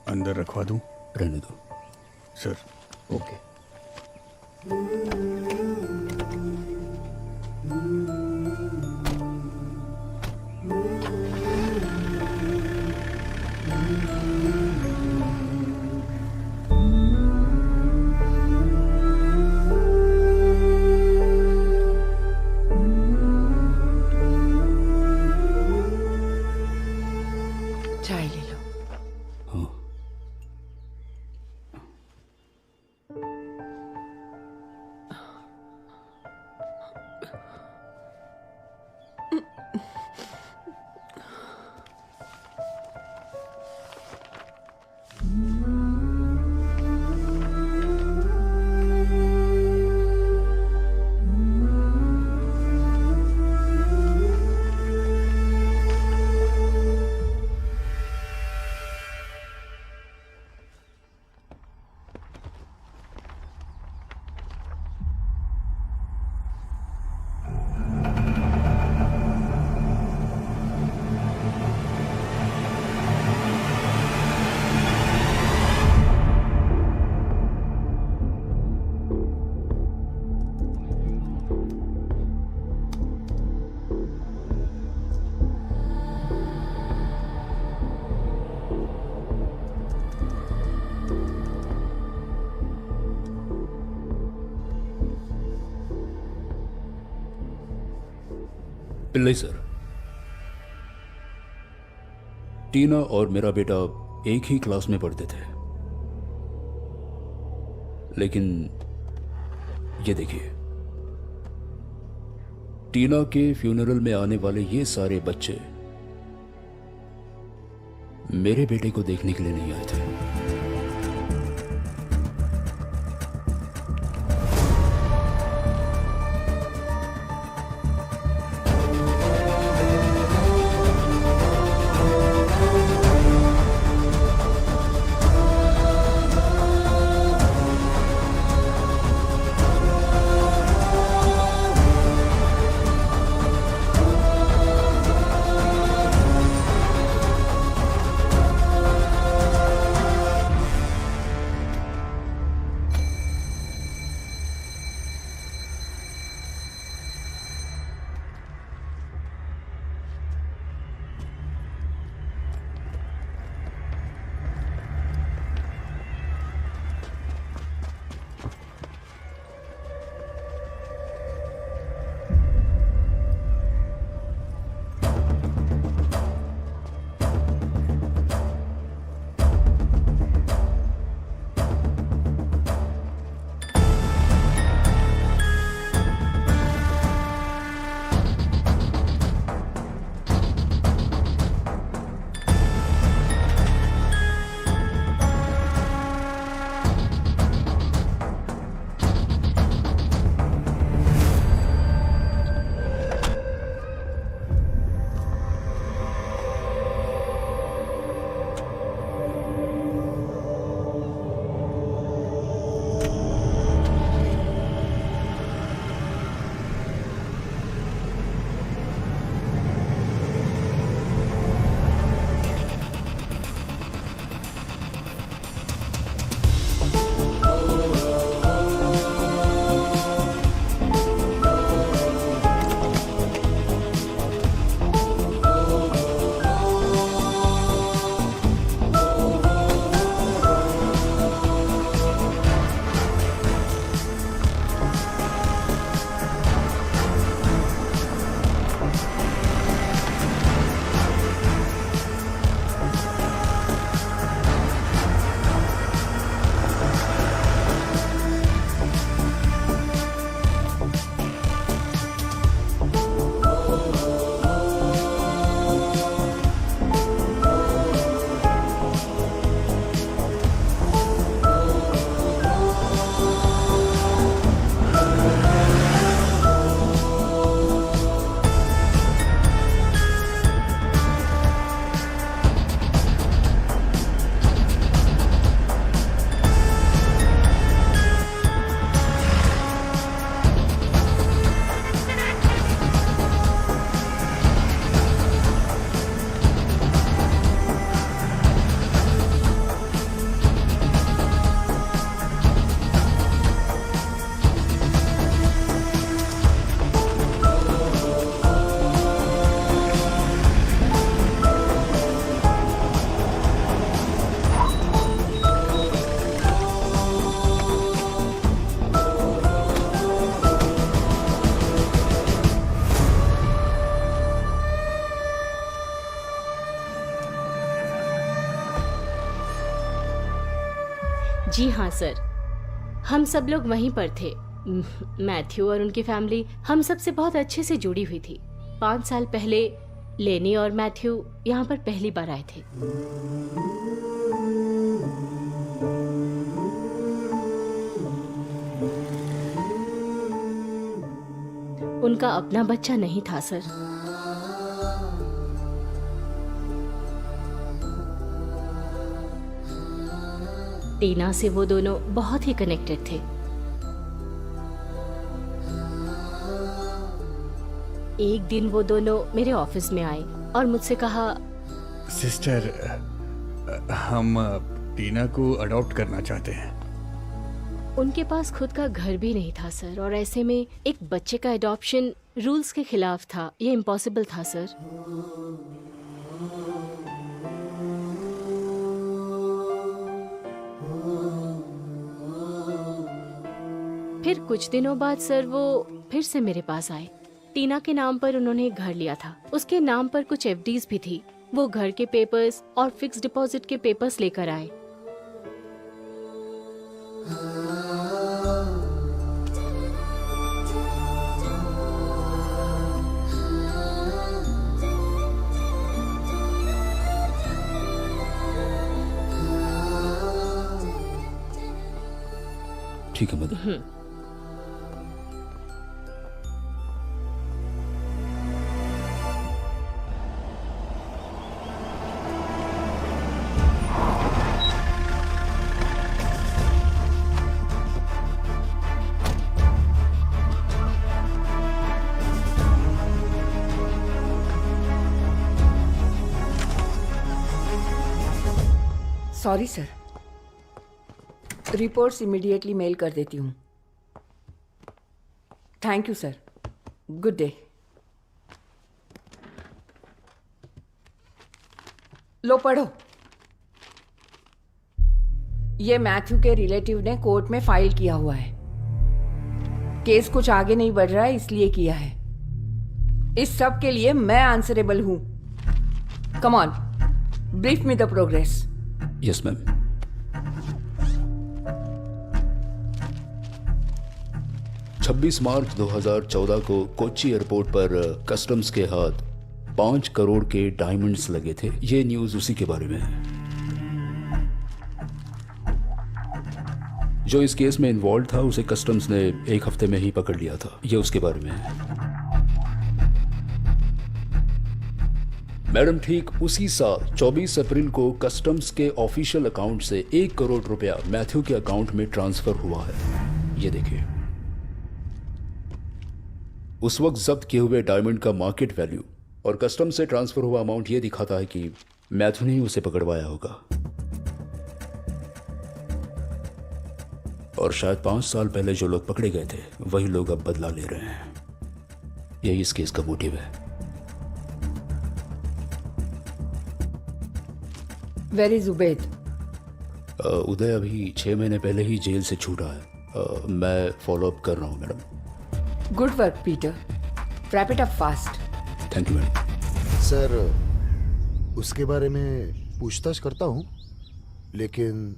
अंदर रखवा दूं? रहने दो सर। ओके। चाय ले लो। हाँ। पिल्लई सर, टीना और मेरा बेटा एक ही क्लास में पढ़ते थे, लेकिन ये देखिए, टीना के फ्यूनरल में आने वाले ये सारे बच्चे मेरे बेटे को देखने के लिए नहीं आए थे। जी हाँ सर, हम सब लोग वहीं पर थे। मैथ्यू और उनकी फैमिली हम सब से बहुत अच्छे से जुड़ी हुई थी। 5 साल पहले लेनी और मैथ्यू यहाँ पर पहली बार आए थे। उनका अपना बच्चा नहीं था सर। टीना से वो दोनों बहुत ही कनेक्टेड थे। एक दिन वो दोनों मेरे ऑफिस में आए और मुझसे कहा, सिस्टर, हम टीना को अडॉप्ट करना चाहते हैं। उनके पास खुद का घर भी नहीं था सर, और ऐसे में एक बच्चे का अडॉप्शन रूल्स के खिलाफ था। ये इम्पॉसिबल था सर। फिर कुछ दिनों बाद सर वो फिर से मेरे पास आए। टीना के नाम पर उन्होंने एक घर लिया था। उसके नाम पर कुछ एफडीज भी थी। वो घर के पेपर्स और फिक्स डिपॉजिट के पेपर्स लेकर आए। ठीक है mother. Sorry sir, reports immediately mail कर देती हूँ। Thank you sir, good day. लो पढ़ो। ये मैथ्यू के रिलेटिव ने कोर्ट में फाइल किया हुआ है। केस कुछ आगे नहीं बढ़ रहा है, इसलिए किया है। इस सब के लिए मैं आंसरेबल हूं। Come on, brief me the progress. Yes ma'am. छब्बीस मार्च 2014 को कोच्चि एयरपोर्ट पर कस्टम्स के हाथ 5 करोड़ के डायमंड्स लगे थे। ये न्यूज उसी के बारे में है। जो इस केस में इन्वॉल्व था उसे कस्टम्स ने 1 हफ्ते में ही पकड़ लिया था। ये उसके बारे में है। मैडम, ठीक उसी साल 24 अप्रैल को कस्टम्स के ऑफिशियल अकाउंट से 1 करोड़ रुपया मैथ्यू के अकाउंट में ट्रांसफर हुआ है। ये देखिए। उस वक्त जब्त किए हुए डायमंड का मार्केट वैल्यू और कस्टम से ट्रांसफर हुआ अमाउंट ये दिखाता है कि मैथ्यू ने ही उसे पकड़वाया होगा। और शायद 5 साल पहले जो लोग पकड़े गए थे वही लोग अब बदला ले रहे हैं। यही इस केस का मोटिव है। Where is Ubaid? उदय अभी 6 महीने पहले ही जेल से छूटा है। मैं फॉलो अप कर रहा हूँ madam. Good work Peter, wrap it up fast. Thank you madam. Sir, उसके बारे में पूछताछ करता हूँ, लेकिन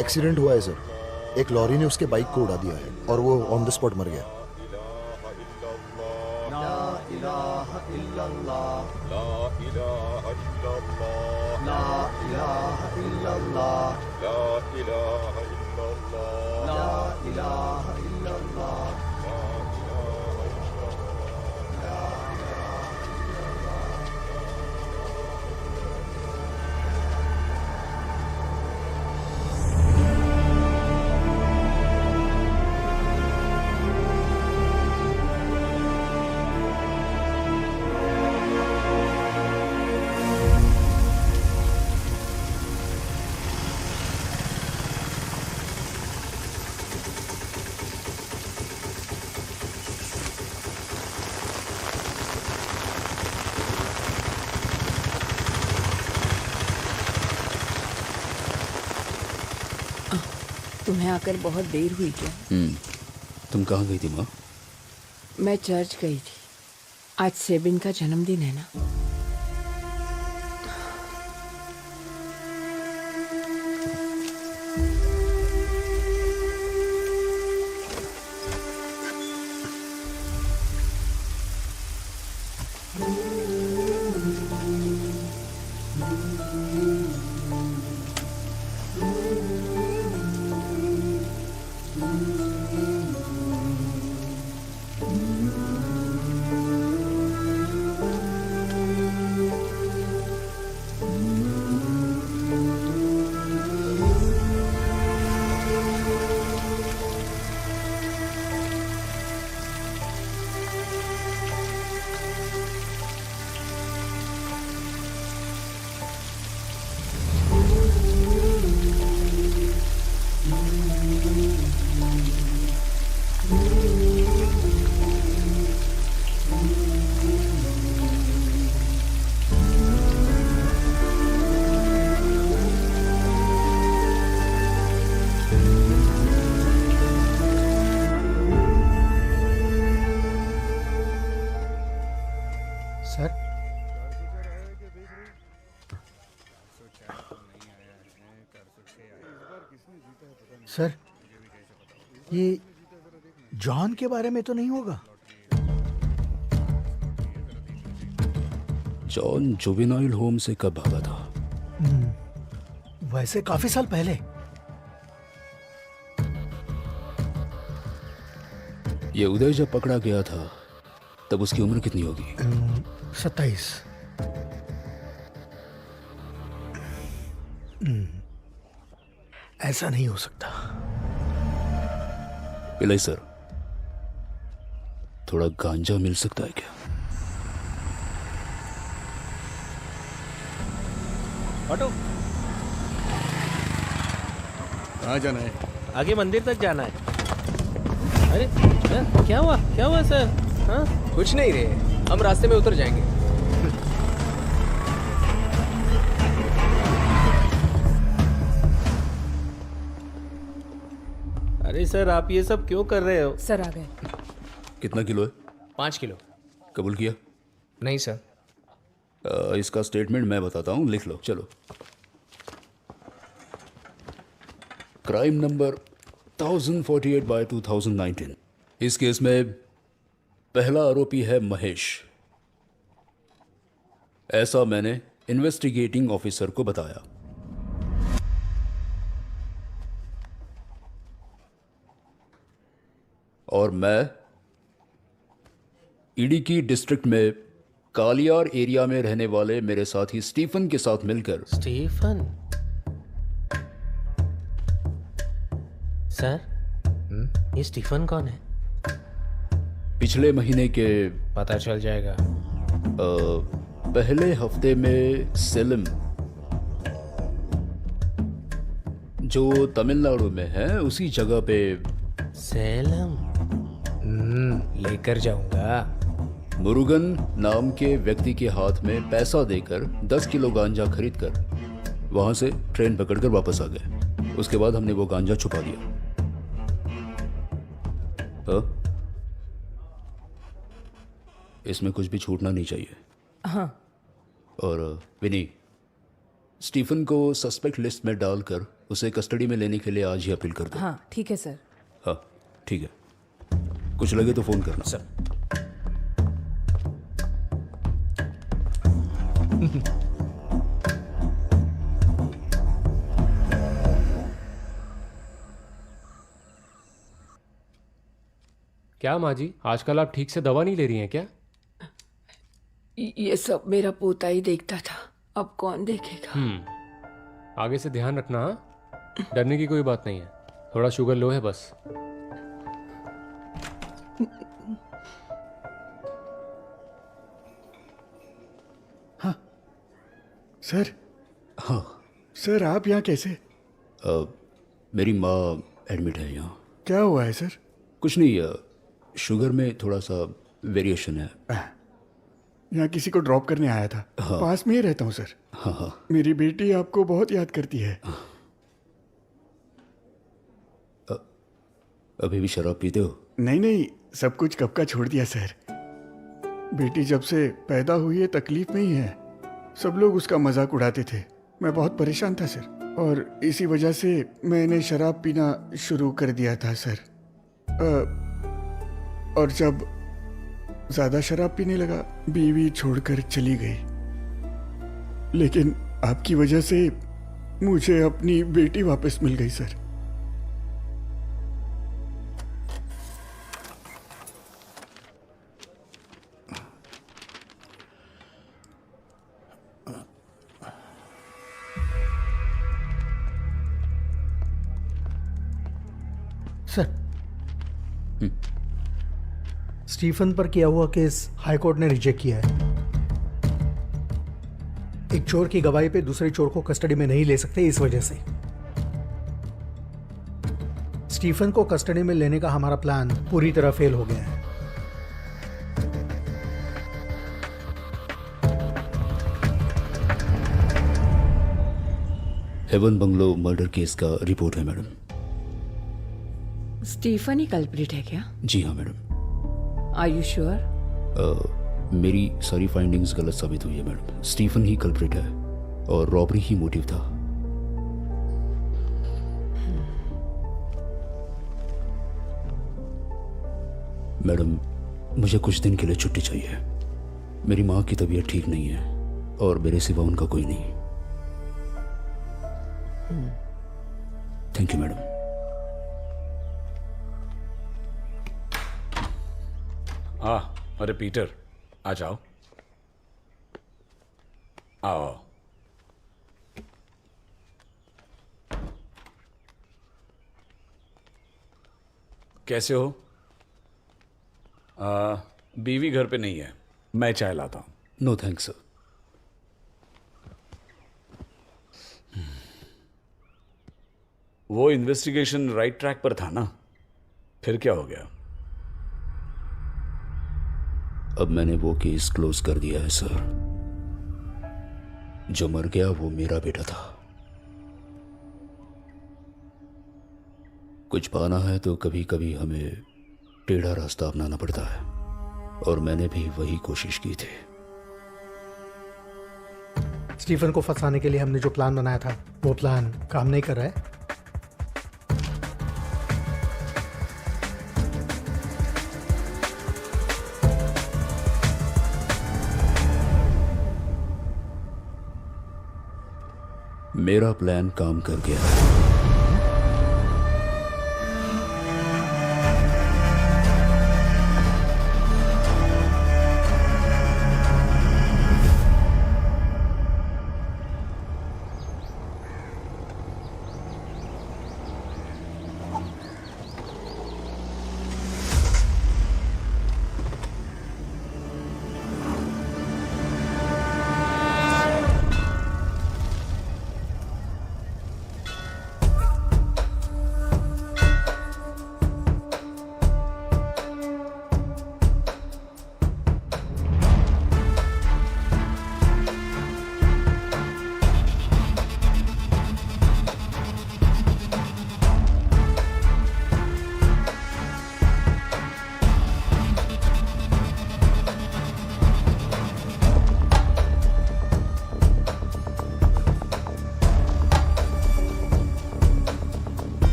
एक्सीडेंट हुआ है सर। एक लॉरी ने उसके बाइक को उड़ा दिया है और वो ऑन द स्पॉट मर गया। तुम्हें आकर बहुत देर हुई क्या? तुम कहाँ गई थी माँ? मैं चर्च गई थी। आज सेबिन का जन्मदिन है ना। सर सर ये जॉन के बारे में तो नहीं होगा? जॉन जुवेनाइल होम से कब भागा था? वैसे काफी साल पहले। ये उदय जब पकड़ा गया था तब उसकी उम्र कितनी होगी? 27। ऐसा नहीं हो सकता। पिलाई सर, थोड़ा गांजा मिल सकता है क्या? ऑटो, कहाँ जाना है? आगे मंदिर तक जाना है। अरे क्या हुआ सर? हाँ? कुछ नहीं रे, हम रास्ते में उतर जाएंगे। अरे सर, आप ये सब क्यों कर रहे हो? सर आ गए। कितना किलो है? 5 किलो। कबूल किया? नहीं सर। इसका स्टेटमेंट मैं बताता हूँ, लिख लो। चलो। Crime number 1048/2019। इस केस में पहला आरोपी है महेश। ऐसा मैंने इन्वेस्टिगेटिंग ऑफिसर को बताया। और मैं इडुक्की डिस्ट्रिक्ट में कालियार एरिया में रहने वाले मेरे साथी स्टीफन के साथ मिलकर। स्टीफन? सर, ये स्टीफन कौन है? पिछले महीने के पता चल जाएगा। पहले हफ्ते में सेलम, जो तमिलनाडु में है, उसी जगह पे। सेलम? लेकर जाऊंगा। मुरुगन नाम के व्यक्ति के हाथ में पैसा देकर 10 किलो गांजा खरीदकर वहां से ट्रेन पकड़कर वापस आ गए। उसके बाद हमने वो गांजा छुपा दिया। इसमें कुछ भी छूटना नहीं चाहिए। हाँ। और विनी, स्टीफन को सस्पेक्ट लिस्ट में डालकर उसे कस्टडी में लेने के लिए आज ही अपील कर दो। हाँ ठीक है सर। हाँ ठीक है, कुछ लगे तो फोन करना सर। क्या माँ जी, आजकल आप ठीक से दवा नहीं ले रही हैं क्या? ये सब मेरा पोता ही देखता था, अब कौन देखेगा? आगे से ध्यान रखना। हाँ? डरने की कोई बात नहीं है, थोड़ा शुगर लो है बस। हाँ सर। हाँ सर, आप यहाँ कैसे? मेरी माँ एडमिट है यहाँ। क्या हुआ है सर? कुछ नहीं, शुगर में थोड़ा सा वेरिएशन है। यहाँ किसी को ड्रॉप करने आया था। हाँ। पास में ही रहता हूँ सर। हाँ हाँ। मेरी बेटी आपको बहुत याद करती है। अभी भी शराब पीते हो? नहीं नहीं, सब कुछ कब का छोड़ दिया सर। बेटी जब से पैदा हुई है तकलीफ में ही है। सब लोग उसका मजाक उड़ाते थे। मैं बहुत परेशान था सर, और इसी वजह से मैंने शराब पीना शुरू कर दिया था सर। और जब ज़्यादा शराब पीने लगा, बीवी छोड़कर चली गई। लेकिन आपकी वजह से मुझे अपनी बेटी वापस मिल गई सर। सर, स्टीफन पर किया हुआ केस हाईकोर्ट ने रिजेक्ट किया है। एक चोर की गवाही पे दूसरे चोर को कस्टडी में नहीं ले सकते, इस वजह से स्टीफन को कस्टडी में लेने का हमारा प्लान पूरी तरह फेल हो गया है। हेवन बंगलो मर्डर केस का रिपोर्ट है मैडम। स्टीफन ही कल्प्रिट है क्या? जी हाँ मैडम। Are you sure? मेरी सारी फाइंडिंग्स गलत साबित हुई है मैडम। स्टीफन ही कल्प्रिट है और रॉबरी ही मोटिव था। मैडम, मुझे कुछ दिन के लिए छुट्टी चाहिए। मेरी माँ की तबीयत ठीक नहीं है और मेरे सिवा उनका कोई नहीं। Thank you madam. अरे पीटर, आ जाओ। आओ। कैसे हो? बीवी घर पे नहीं है, मैं चाय लाता हूं। No thanks sir. वो इन्वेस्टिगेशन राइट ट्रैक पर था ना? फिर क्या हो गया? अब मैंने वो केस क्लोज कर दिया है सर। जो मर गया वो मेरा बेटा था। कुछ पाना है तो कभी कभी हमें टेढ़ा रास्ता अपनाना पड़ता है, और मैंने भी वही कोशिश की थी। स्टीफन को फंसाने के लिए हमने जो प्लान बनाया था, वो प्लान काम नहीं कर रहा है। मेरा प्लान काम कर गया।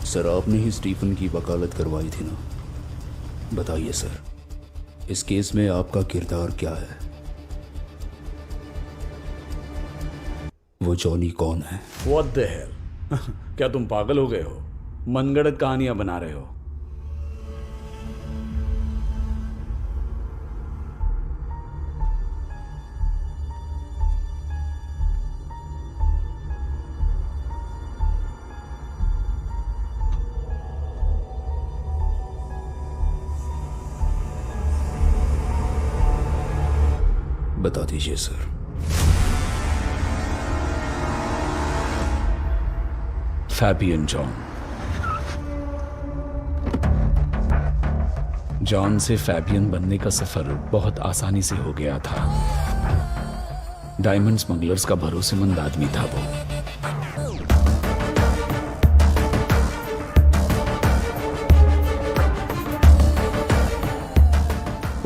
सर, आपने ही स्टीफन की वकालत करवाई थी ना? बताइए सर, इस केस में आपका किरदार क्या है? वो जॉनी कौन है? What the hell? क्या तुम पागल हो गए हो? मनगढ़ंत कहानियां बना रहे हो? बता दीजिए सर। फैबियन जॉन से फैबियन बनने का सफर बहुत आसानी से हो गया था। डायमंड स्मगलर्स का भरोसेमंद आदमी था वो।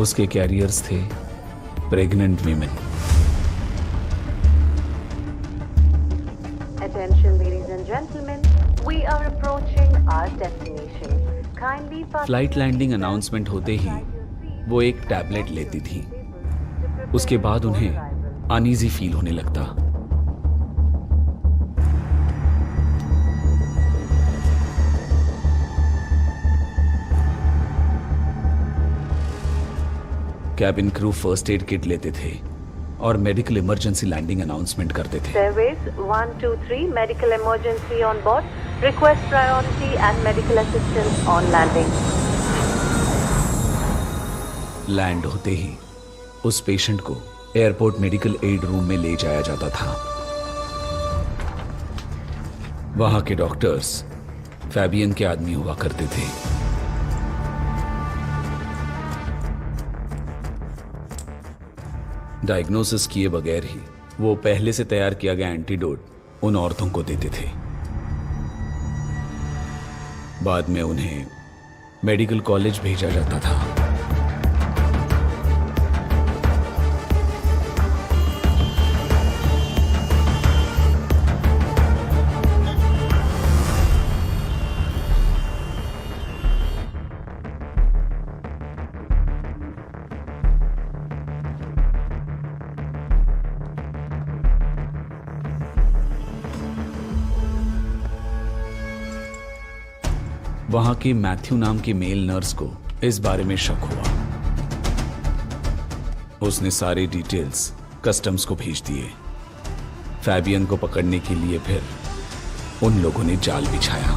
उसके कैरियर्स थे pregnant women. Attention ladies and gentlemen, we are approaching our destination. Kindly flight landing announcement होते ही वो एक टैबलेट लेती थी। उसके बाद उन्हें अनईजी फील होने लगता। Cabin crew first aid kit लेते थे और मेडिकल इमरजेंसी लैंडिंग अनाउंसमेंट करते थे। Service 123 medical emergency on board. Request priority and medical assistance on landing. Land होते ही उस पेशेंट को एयरपोर्ट मेडिकल एड रूम में ले जाया जाता था। वहां के डॉक्टर्स फैबियन के आदमी हुआ करते थे। डायग्नोसिस किए बगैर ही वो पहले से तैयार किया गया एंटीडोट उन औरतों को देते थे। बाद में उन्हें मेडिकल कॉलेज भेजा जाता था। वहां के मैथ्यू नाम के मेल नर्स को इस बारे में शक हुआ। उसने सारे डिटेल्स कस्टम्स को भेज दिए। फैबियन को पकड़ने के लिए फिर उन लोगों ने जाल बिछाया।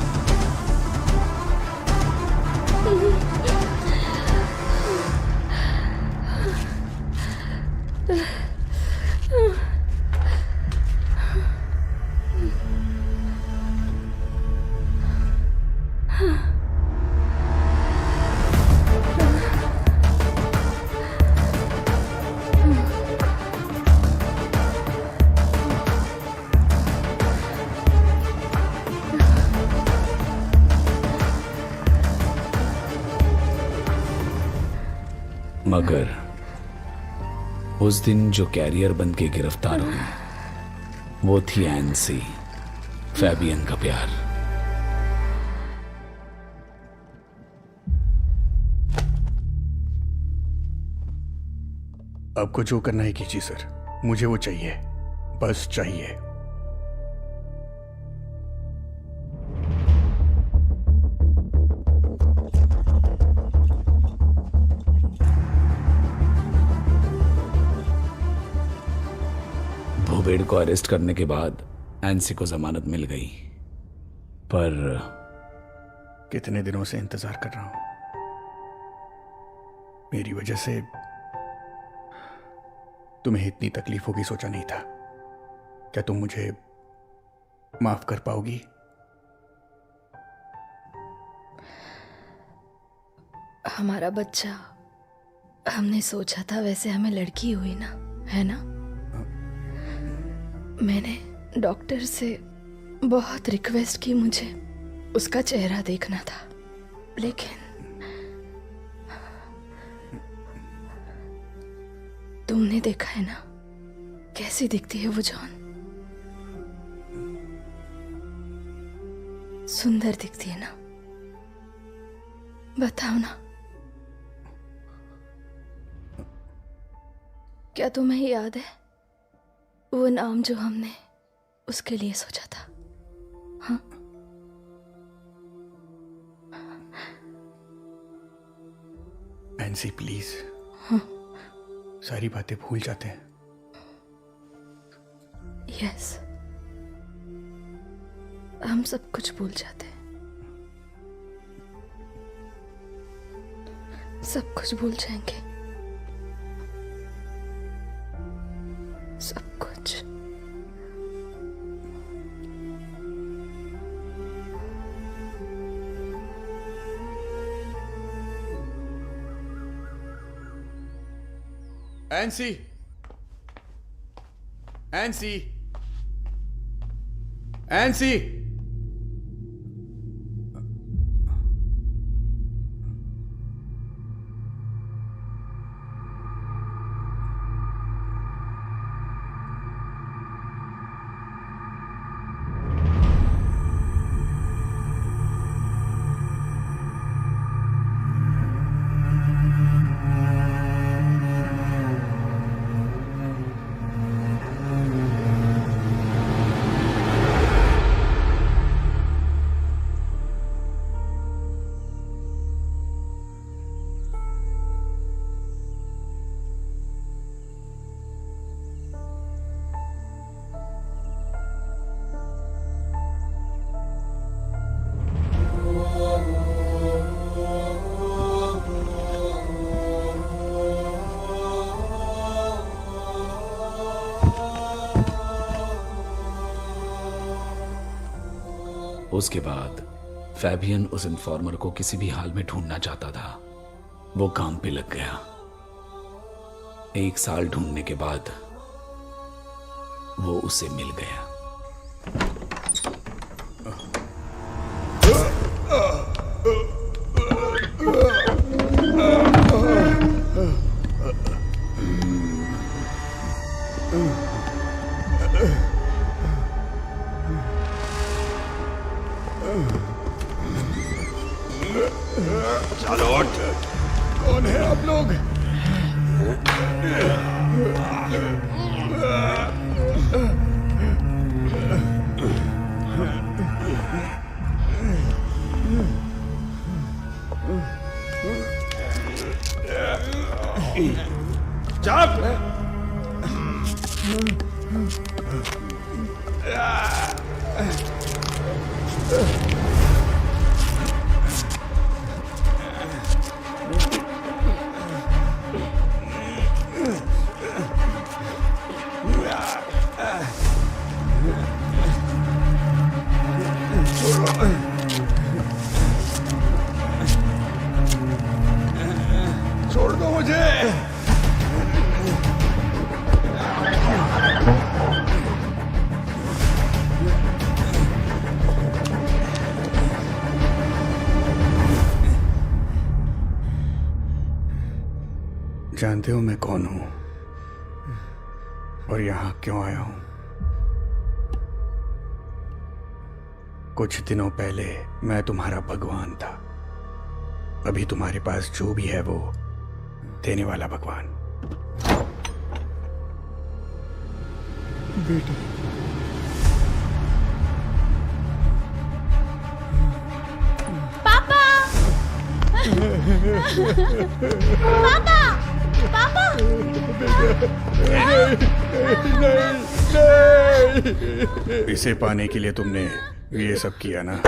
मगर उस दिन जो कैरियर बन के गिरफ्तार हुई वो थी एनसी, फैबियन का प्यार। आपको जो करना है कीजिए सर, मुझे वो चाहिए, बस चाहिए। भूबेड़ को अरेस्ट करने के बाद एनसी को जमानत मिल गई, पर कितने दिनों से इंतजार कर रहा हूं। मेरी वजह से तुम्हें इतनी तकलीफ होगी सोचा नहीं था। क्या तुम मुझे माफ कर पाओगी? हमारा बच्चा हमने सोचा था वैसे हमें लड़की हुई ना, है ना? मैंने डॉक्टर से बहुत रिक्वेस्ट की, मुझे उसका चेहरा देखना था, लेकिन तुमने देखा है ना कैसी दिखती है वो जॉन। सुंदर दिखती है ना? बताओ ना। क्या तुम्हें याद है वो नाम जो हमने उसके लिए सोचा था? हाँ, एनसी प्लीज, हाँ। सारी बातें भूल जाते हैं। यस, हम सब कुछ भूल जाते हैं, सब कुछ भूल जाएंगे, सब कुछ। एनसी, एनसी, एनसी, उसके बाद फैबियन उस इन्फॉर्मर को किसी भी हाल में ढूंढना चाहता था। वो काम पे लग गया। 1 साल ढूंढने के बाद वो उसे मिल गया। चार्लोट, कौन है आप लोग? छोड़ दो मुझे। जानते हो मैं कौन हूं और यहां क्यों आया हूं? कुछ दिनों पहले मैं तुम्हारा भगवान था। अभी तुम्हारे पास जो भी है वो देने वाला भगवान। बेटा, पापा, पापा, पापा, नहीं। इसे पाने के लिए तुमने ये सब किया ना?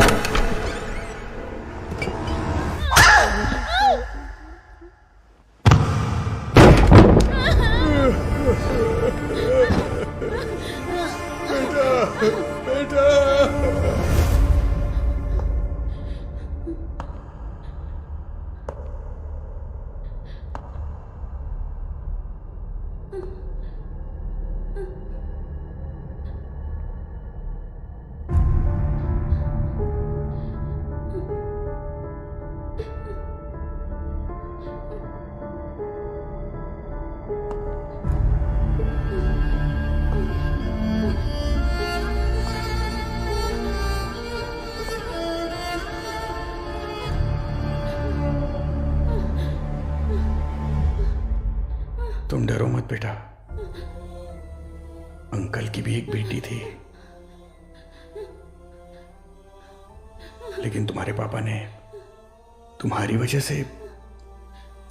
बेटा, तुम डरो मत बेटा, अंकल की भी एक बेटी थी, लेकिन तुम्हारे पापा ने तुम्हारी वजह से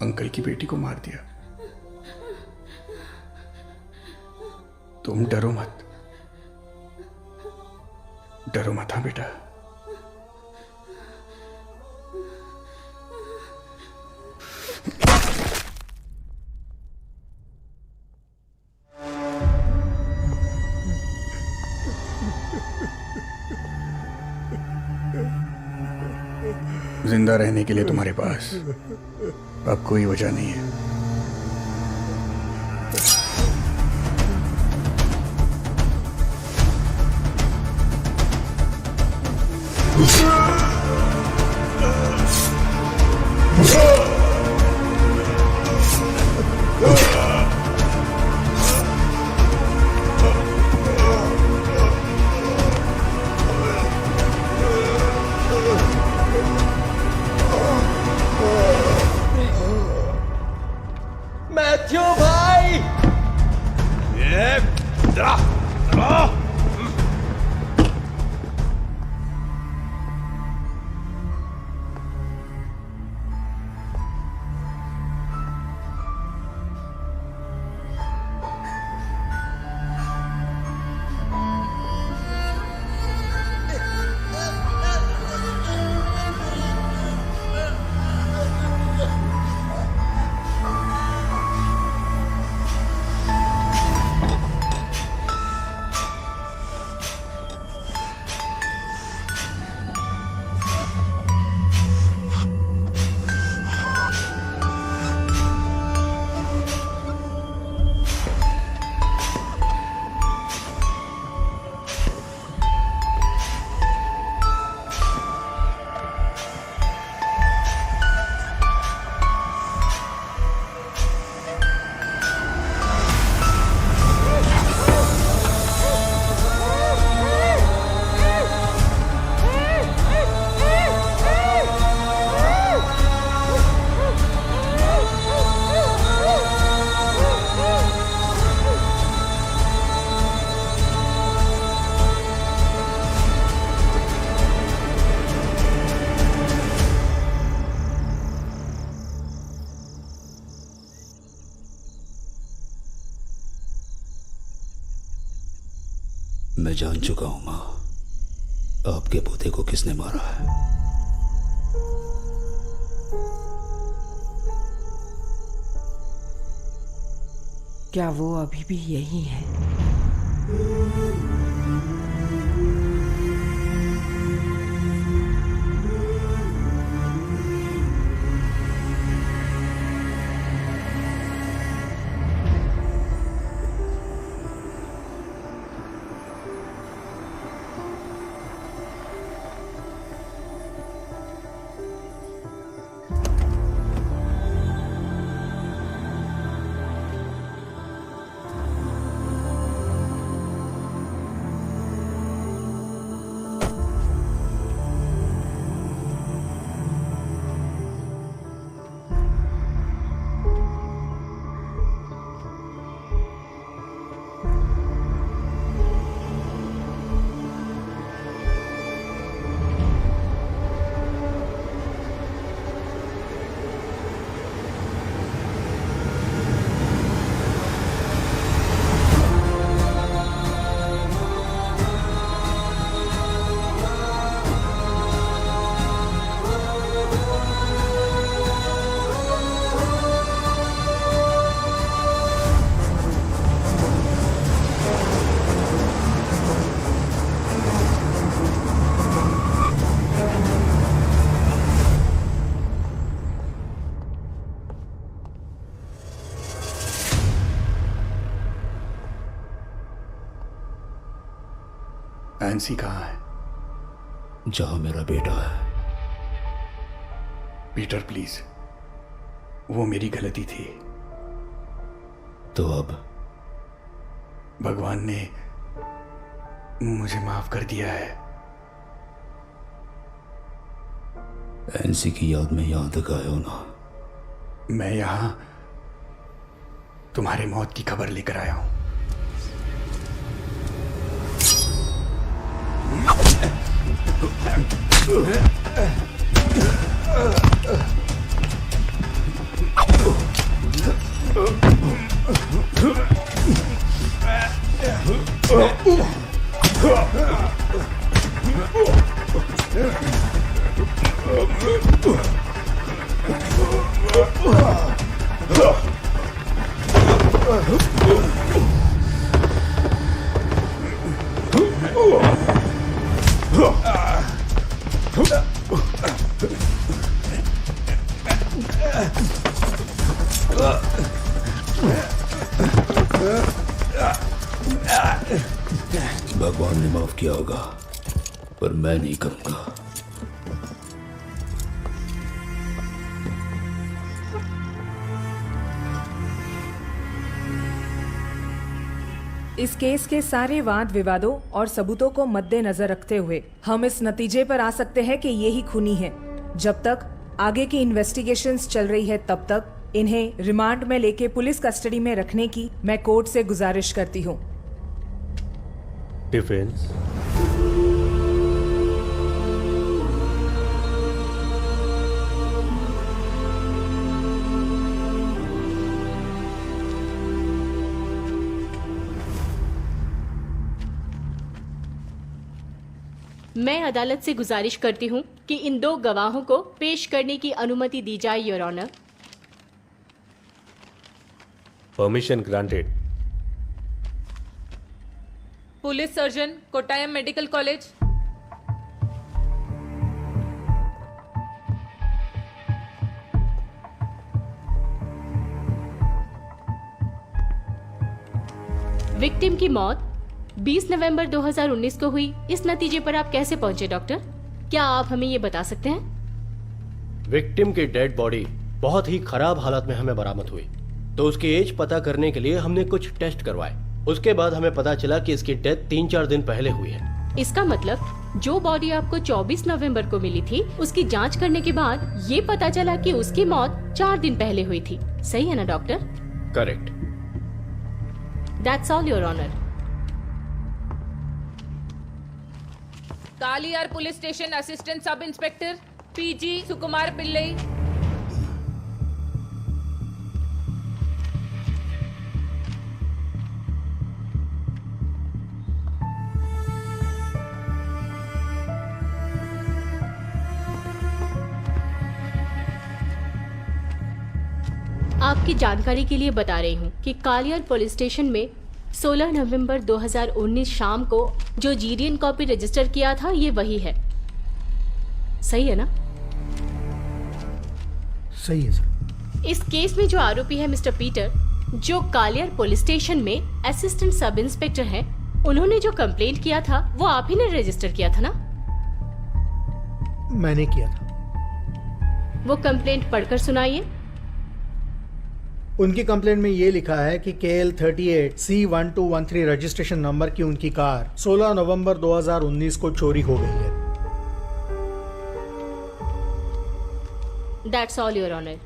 अंकल की बेटी को मार दिया। तुम डरो मत, डरो मत हाँ बेटा। जिंदा रहने के लिए तुम्हारे पास अब कोई वजह नहीं है। मैथ्यू भाई, ये जरा मैं जान चुका हूं मां, आपके पोते को किसने मारा है। क्या वो अभी भी यही है? एनसी कहाँ है? जहां मेरा बेटा है। पीटर प्लीज, वो मेरी गलती थी। तो अब भगवान ने मुझे माफ कर दिया है। एनसी की याद में यहां तक आए हो ना? मैं यहां तुम्हारे मौत की खबर लेकर आया हूं। भगवान ने माफ किया होगा, पर मैं नहीं करूंगा। इस केस के सारे वाद विवादों और सबूतों को मद्देनजर रखते हुए हम इस नतीजे पर आ सकते हैं कि ये ही खूनी है। जब तक आगे की इन्वेस्टिगेशंस चल रही है तब तक इन्हें रिमांड में लेके पुलिस कस्टडी में रखने की मैं कोर्ट से गुजारिश करती हूँ। डिफेंस। मैं अदालत से गुजारिश करती हूँ कि इन दो गवाहों को पेश करने की अनुमति दी जाए, your honour. Permission granted. Police surgeon, Kottayam medical college. Victim की मौत 20 नवंबर 2019 को हुई। इस नतीजे पर आप कैसे पहुंचे डॉक्टर? क्या आप हमें ये बता सकते हैं? विक्टिम की डेड बॉडी बहुत ही खराब हालत में हमें बरामद हुई, तो उसकी एज पता करने के लिए हमने कुछ टेस्ट करवाए। उसके बाद हमें पता चला कि इसकी डेथ 3-4 दिन पहले हुई है। इसका मतलब जो बॉडी आपको 24 नवंबर को मिली थी, उसकी जांच करने के बाद ये पता चला कि उसकी मौत 4 दिन पहले हुई थी। सही है ना doctor? Correct. That's all your honour. Kaliyar police station assistant sub inspector PG Sukumar Pillai. आपकी जानकारी के लिए बता रही हूँ कि कालियार पुलिस स्टेशन में 16 नवंबर 2019 शाम को जो जीडीएन कॉपी रजिस्टर किया था ये वही है। सही है ना? सही है सर। इस केस में जो आरोपी है मिस्टर पीटर, जो कालियार पुलिस स्टेशन में असिस्टेंट सब इंस्पेक्टर हैं, उन्होंने जो कंप्लेंट किया था वो आप ही ने रजिस्टर किया था ना? मैंने किया था। वो कंप्लेंट पढ़कर सुनाइए। उनकी कंप्लेंट में ये लिखा है कि KL 38 C1213 रजिस्ट्रेशन नंबर की उनकी कार 16 नवंबर 2019 को चोरी हो गई है। That's all your honor।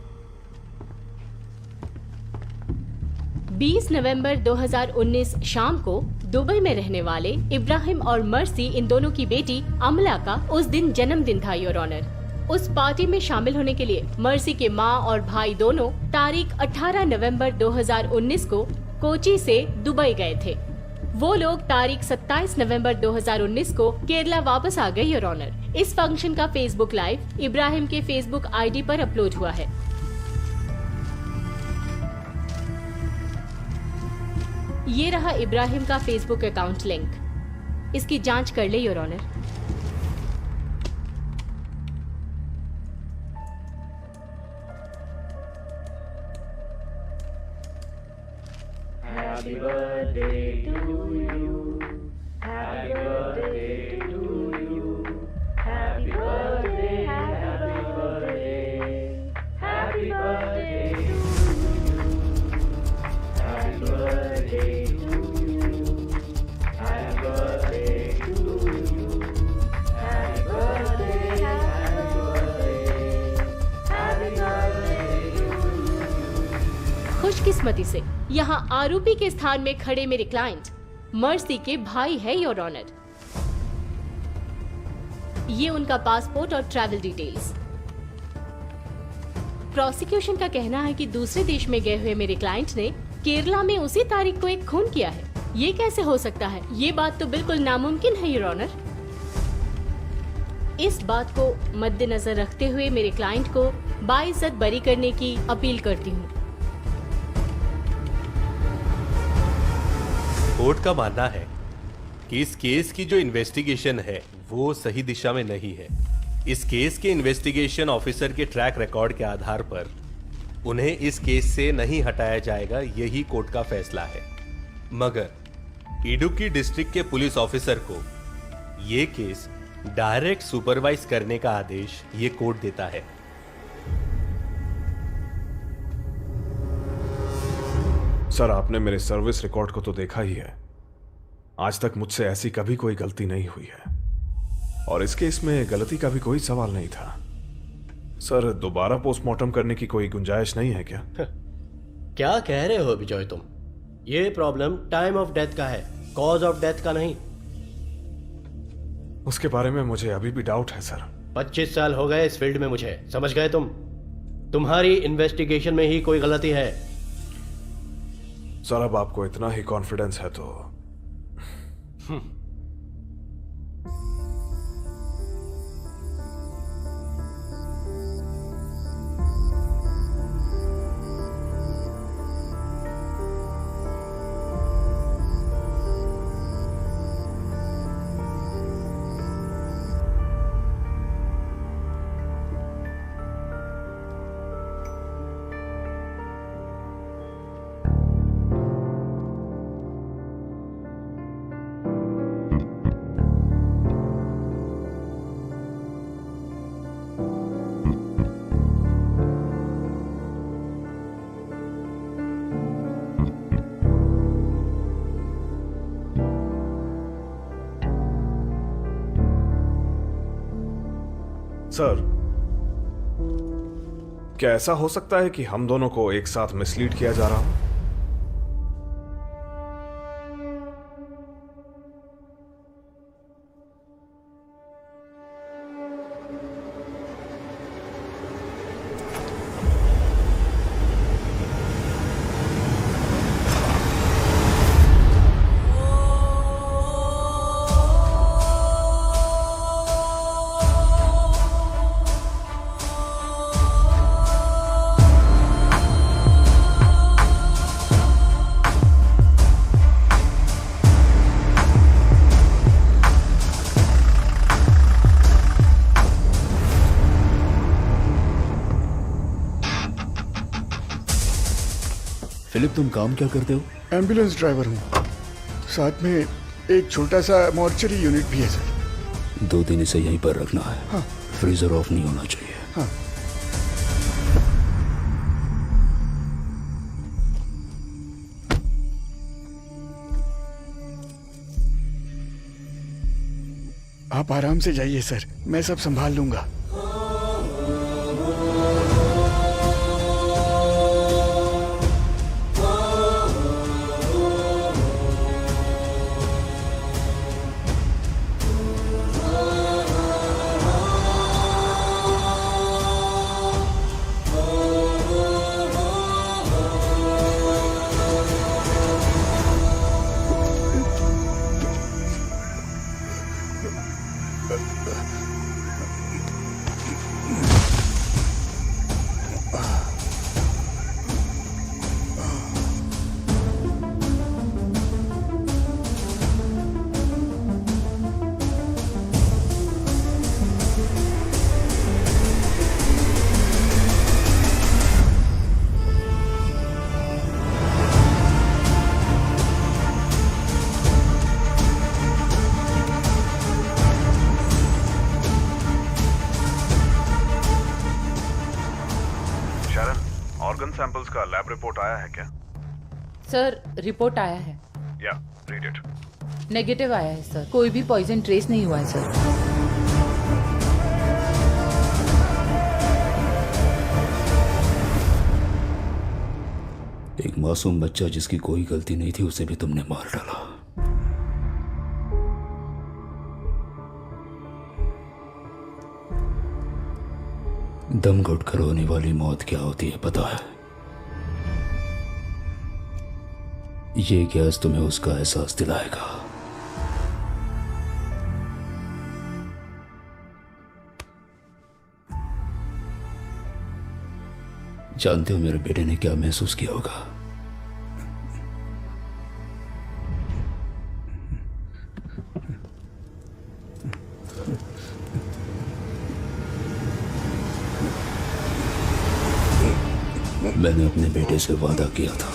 20 नवंबर 2019 शाम को दुबई में रहने वाले इब्राहिम और मर्सी, इन दोनों की बेटी अमला का उस दिन जन्मदिन था, योर ऑनर। उस पार्टी में शामिल होने के लिए मर्सी के माँ और भाई दोनों तारीख 18 नवंबर 2019 को कोची से दुबई गए थे। वो लोग तारीख 27 नवंबर 2019 को केरला वापस आ गए, योर ऑनर। इस फंक्शन का फेसबुक लाइव इब्राहिम के फेसबुक आईडी पर अपलोड हुआ है। ये रहा इब्राहिम का फेसबुक अकाउंट लिंक। इसकी जांच कर ले, your honour. Happy birthday to you. Happy birthday to you. Happy birthday, happy birthday. Happy birthday to you. Happy birthday to you. Happy birthday to you. Happy birthday, happy birthday. Happy birthday to you. खुशकिस्मती से यहाँ आरोपी के स्थान में खड़े मेरे क्लाइंट मर्सी के भाई है, योर ऑनर। ये उनका पासपोर्ट और ट्रैवल डिटेल्स। प्रोसिक्यूशन का कहना है कि दूसरे देश में गए हुए मेरे क्लाइंट ने केरला में उसी तारीख को एक खून किया है। ये कैसे हो सकता है? ये बात तो बिल्कुल नामुमकिन है, योर ऑनर। इस बात को मद्देनजर रखते हुए मेरे क्लाइंट को बाइज्जत बरी करने की अपील करती हूँ। कोर्ट का मानना है कि इस केस की जो इन्वेस्टिगेशन है वो सही दिशा में नहीं है। इस केस के इन्वेस्टिगेशन ऑफिसर के ट्रैक रिकॉर्ड के आधार पर उन्हें इस केस से नहीं हटाया जाएगा, यही कोर्ट का फैसला है। मगर इडुक्की डिस्ट्रिक्ट के पुलिस ऑफिसर को ये केस डायरेक्ट सुपरवाइज करने का आदेश ये कोर्ट देता है। सर, आपने मेरे सर्विस रिकॉर्ड को तो देखा ही है। आज तक मुझसे ऐसी कभी कोई गलती नहीं हुई है और इस केस में गलती का भी कोई सवाल नहीं था। सर, दोबारा पोस्टमार्टम करने की कोई गुंजाइश नहीं है क्या? क्या कह रहे हो विजय तुम? ये प्रॉब्लम टाइम ऑफ डेथ का है, कॉज ऑफ डेथ का नहीं। उसके बारे में मुझे अभी भी डाउट है सर। 25 साल हो गए इस फील्ड में मुझे, समझ गए तुम? तुम्हारी इन्वेस्टिगेशन में ही कोई गलती है। सर, अब आपको इतना ही कॉन्फिडेंस है तो सर, क्या ऐसा हो सकता है कि हम दोनों को एक साथ मिसलीड किया जा रहा हो? फिलिप, तुम काम क्या करते हो? एम्बुलेंस ड्राइवर हूँ। साथ में एक छोटा सा मॉर्चरी यूनिट भी है सर। 2 दिन इसे यहीं पर रखना है। हाँ। फ्रीजर ऑफ नहीं होना चाहिए। हाँ। आप आराम से जाइए सर, मैं सब संभाल लूंगा। ऑर्गन सैंपल्स का लैब रिपोर्ट आया है क्या? सर, रिपोर्ट आया है। या, रीड इट। नेगेटिव आया है सर, कोई भी पॉइजन ट्रेस नहीं हुआ है सर। एक मासूम बच्चा जिसकी कोई गलती नहीं थी उसे भी तुमने मार डाला। दम घुटकर होने वाली मौत क्या होती है पता है? ये गैस तुम्हें उसका एहसास दिलाएगा। जानते हो मेरे बेटे ने क्या महसूस किया होगा? मैंने अपने बेटे से वादा किया था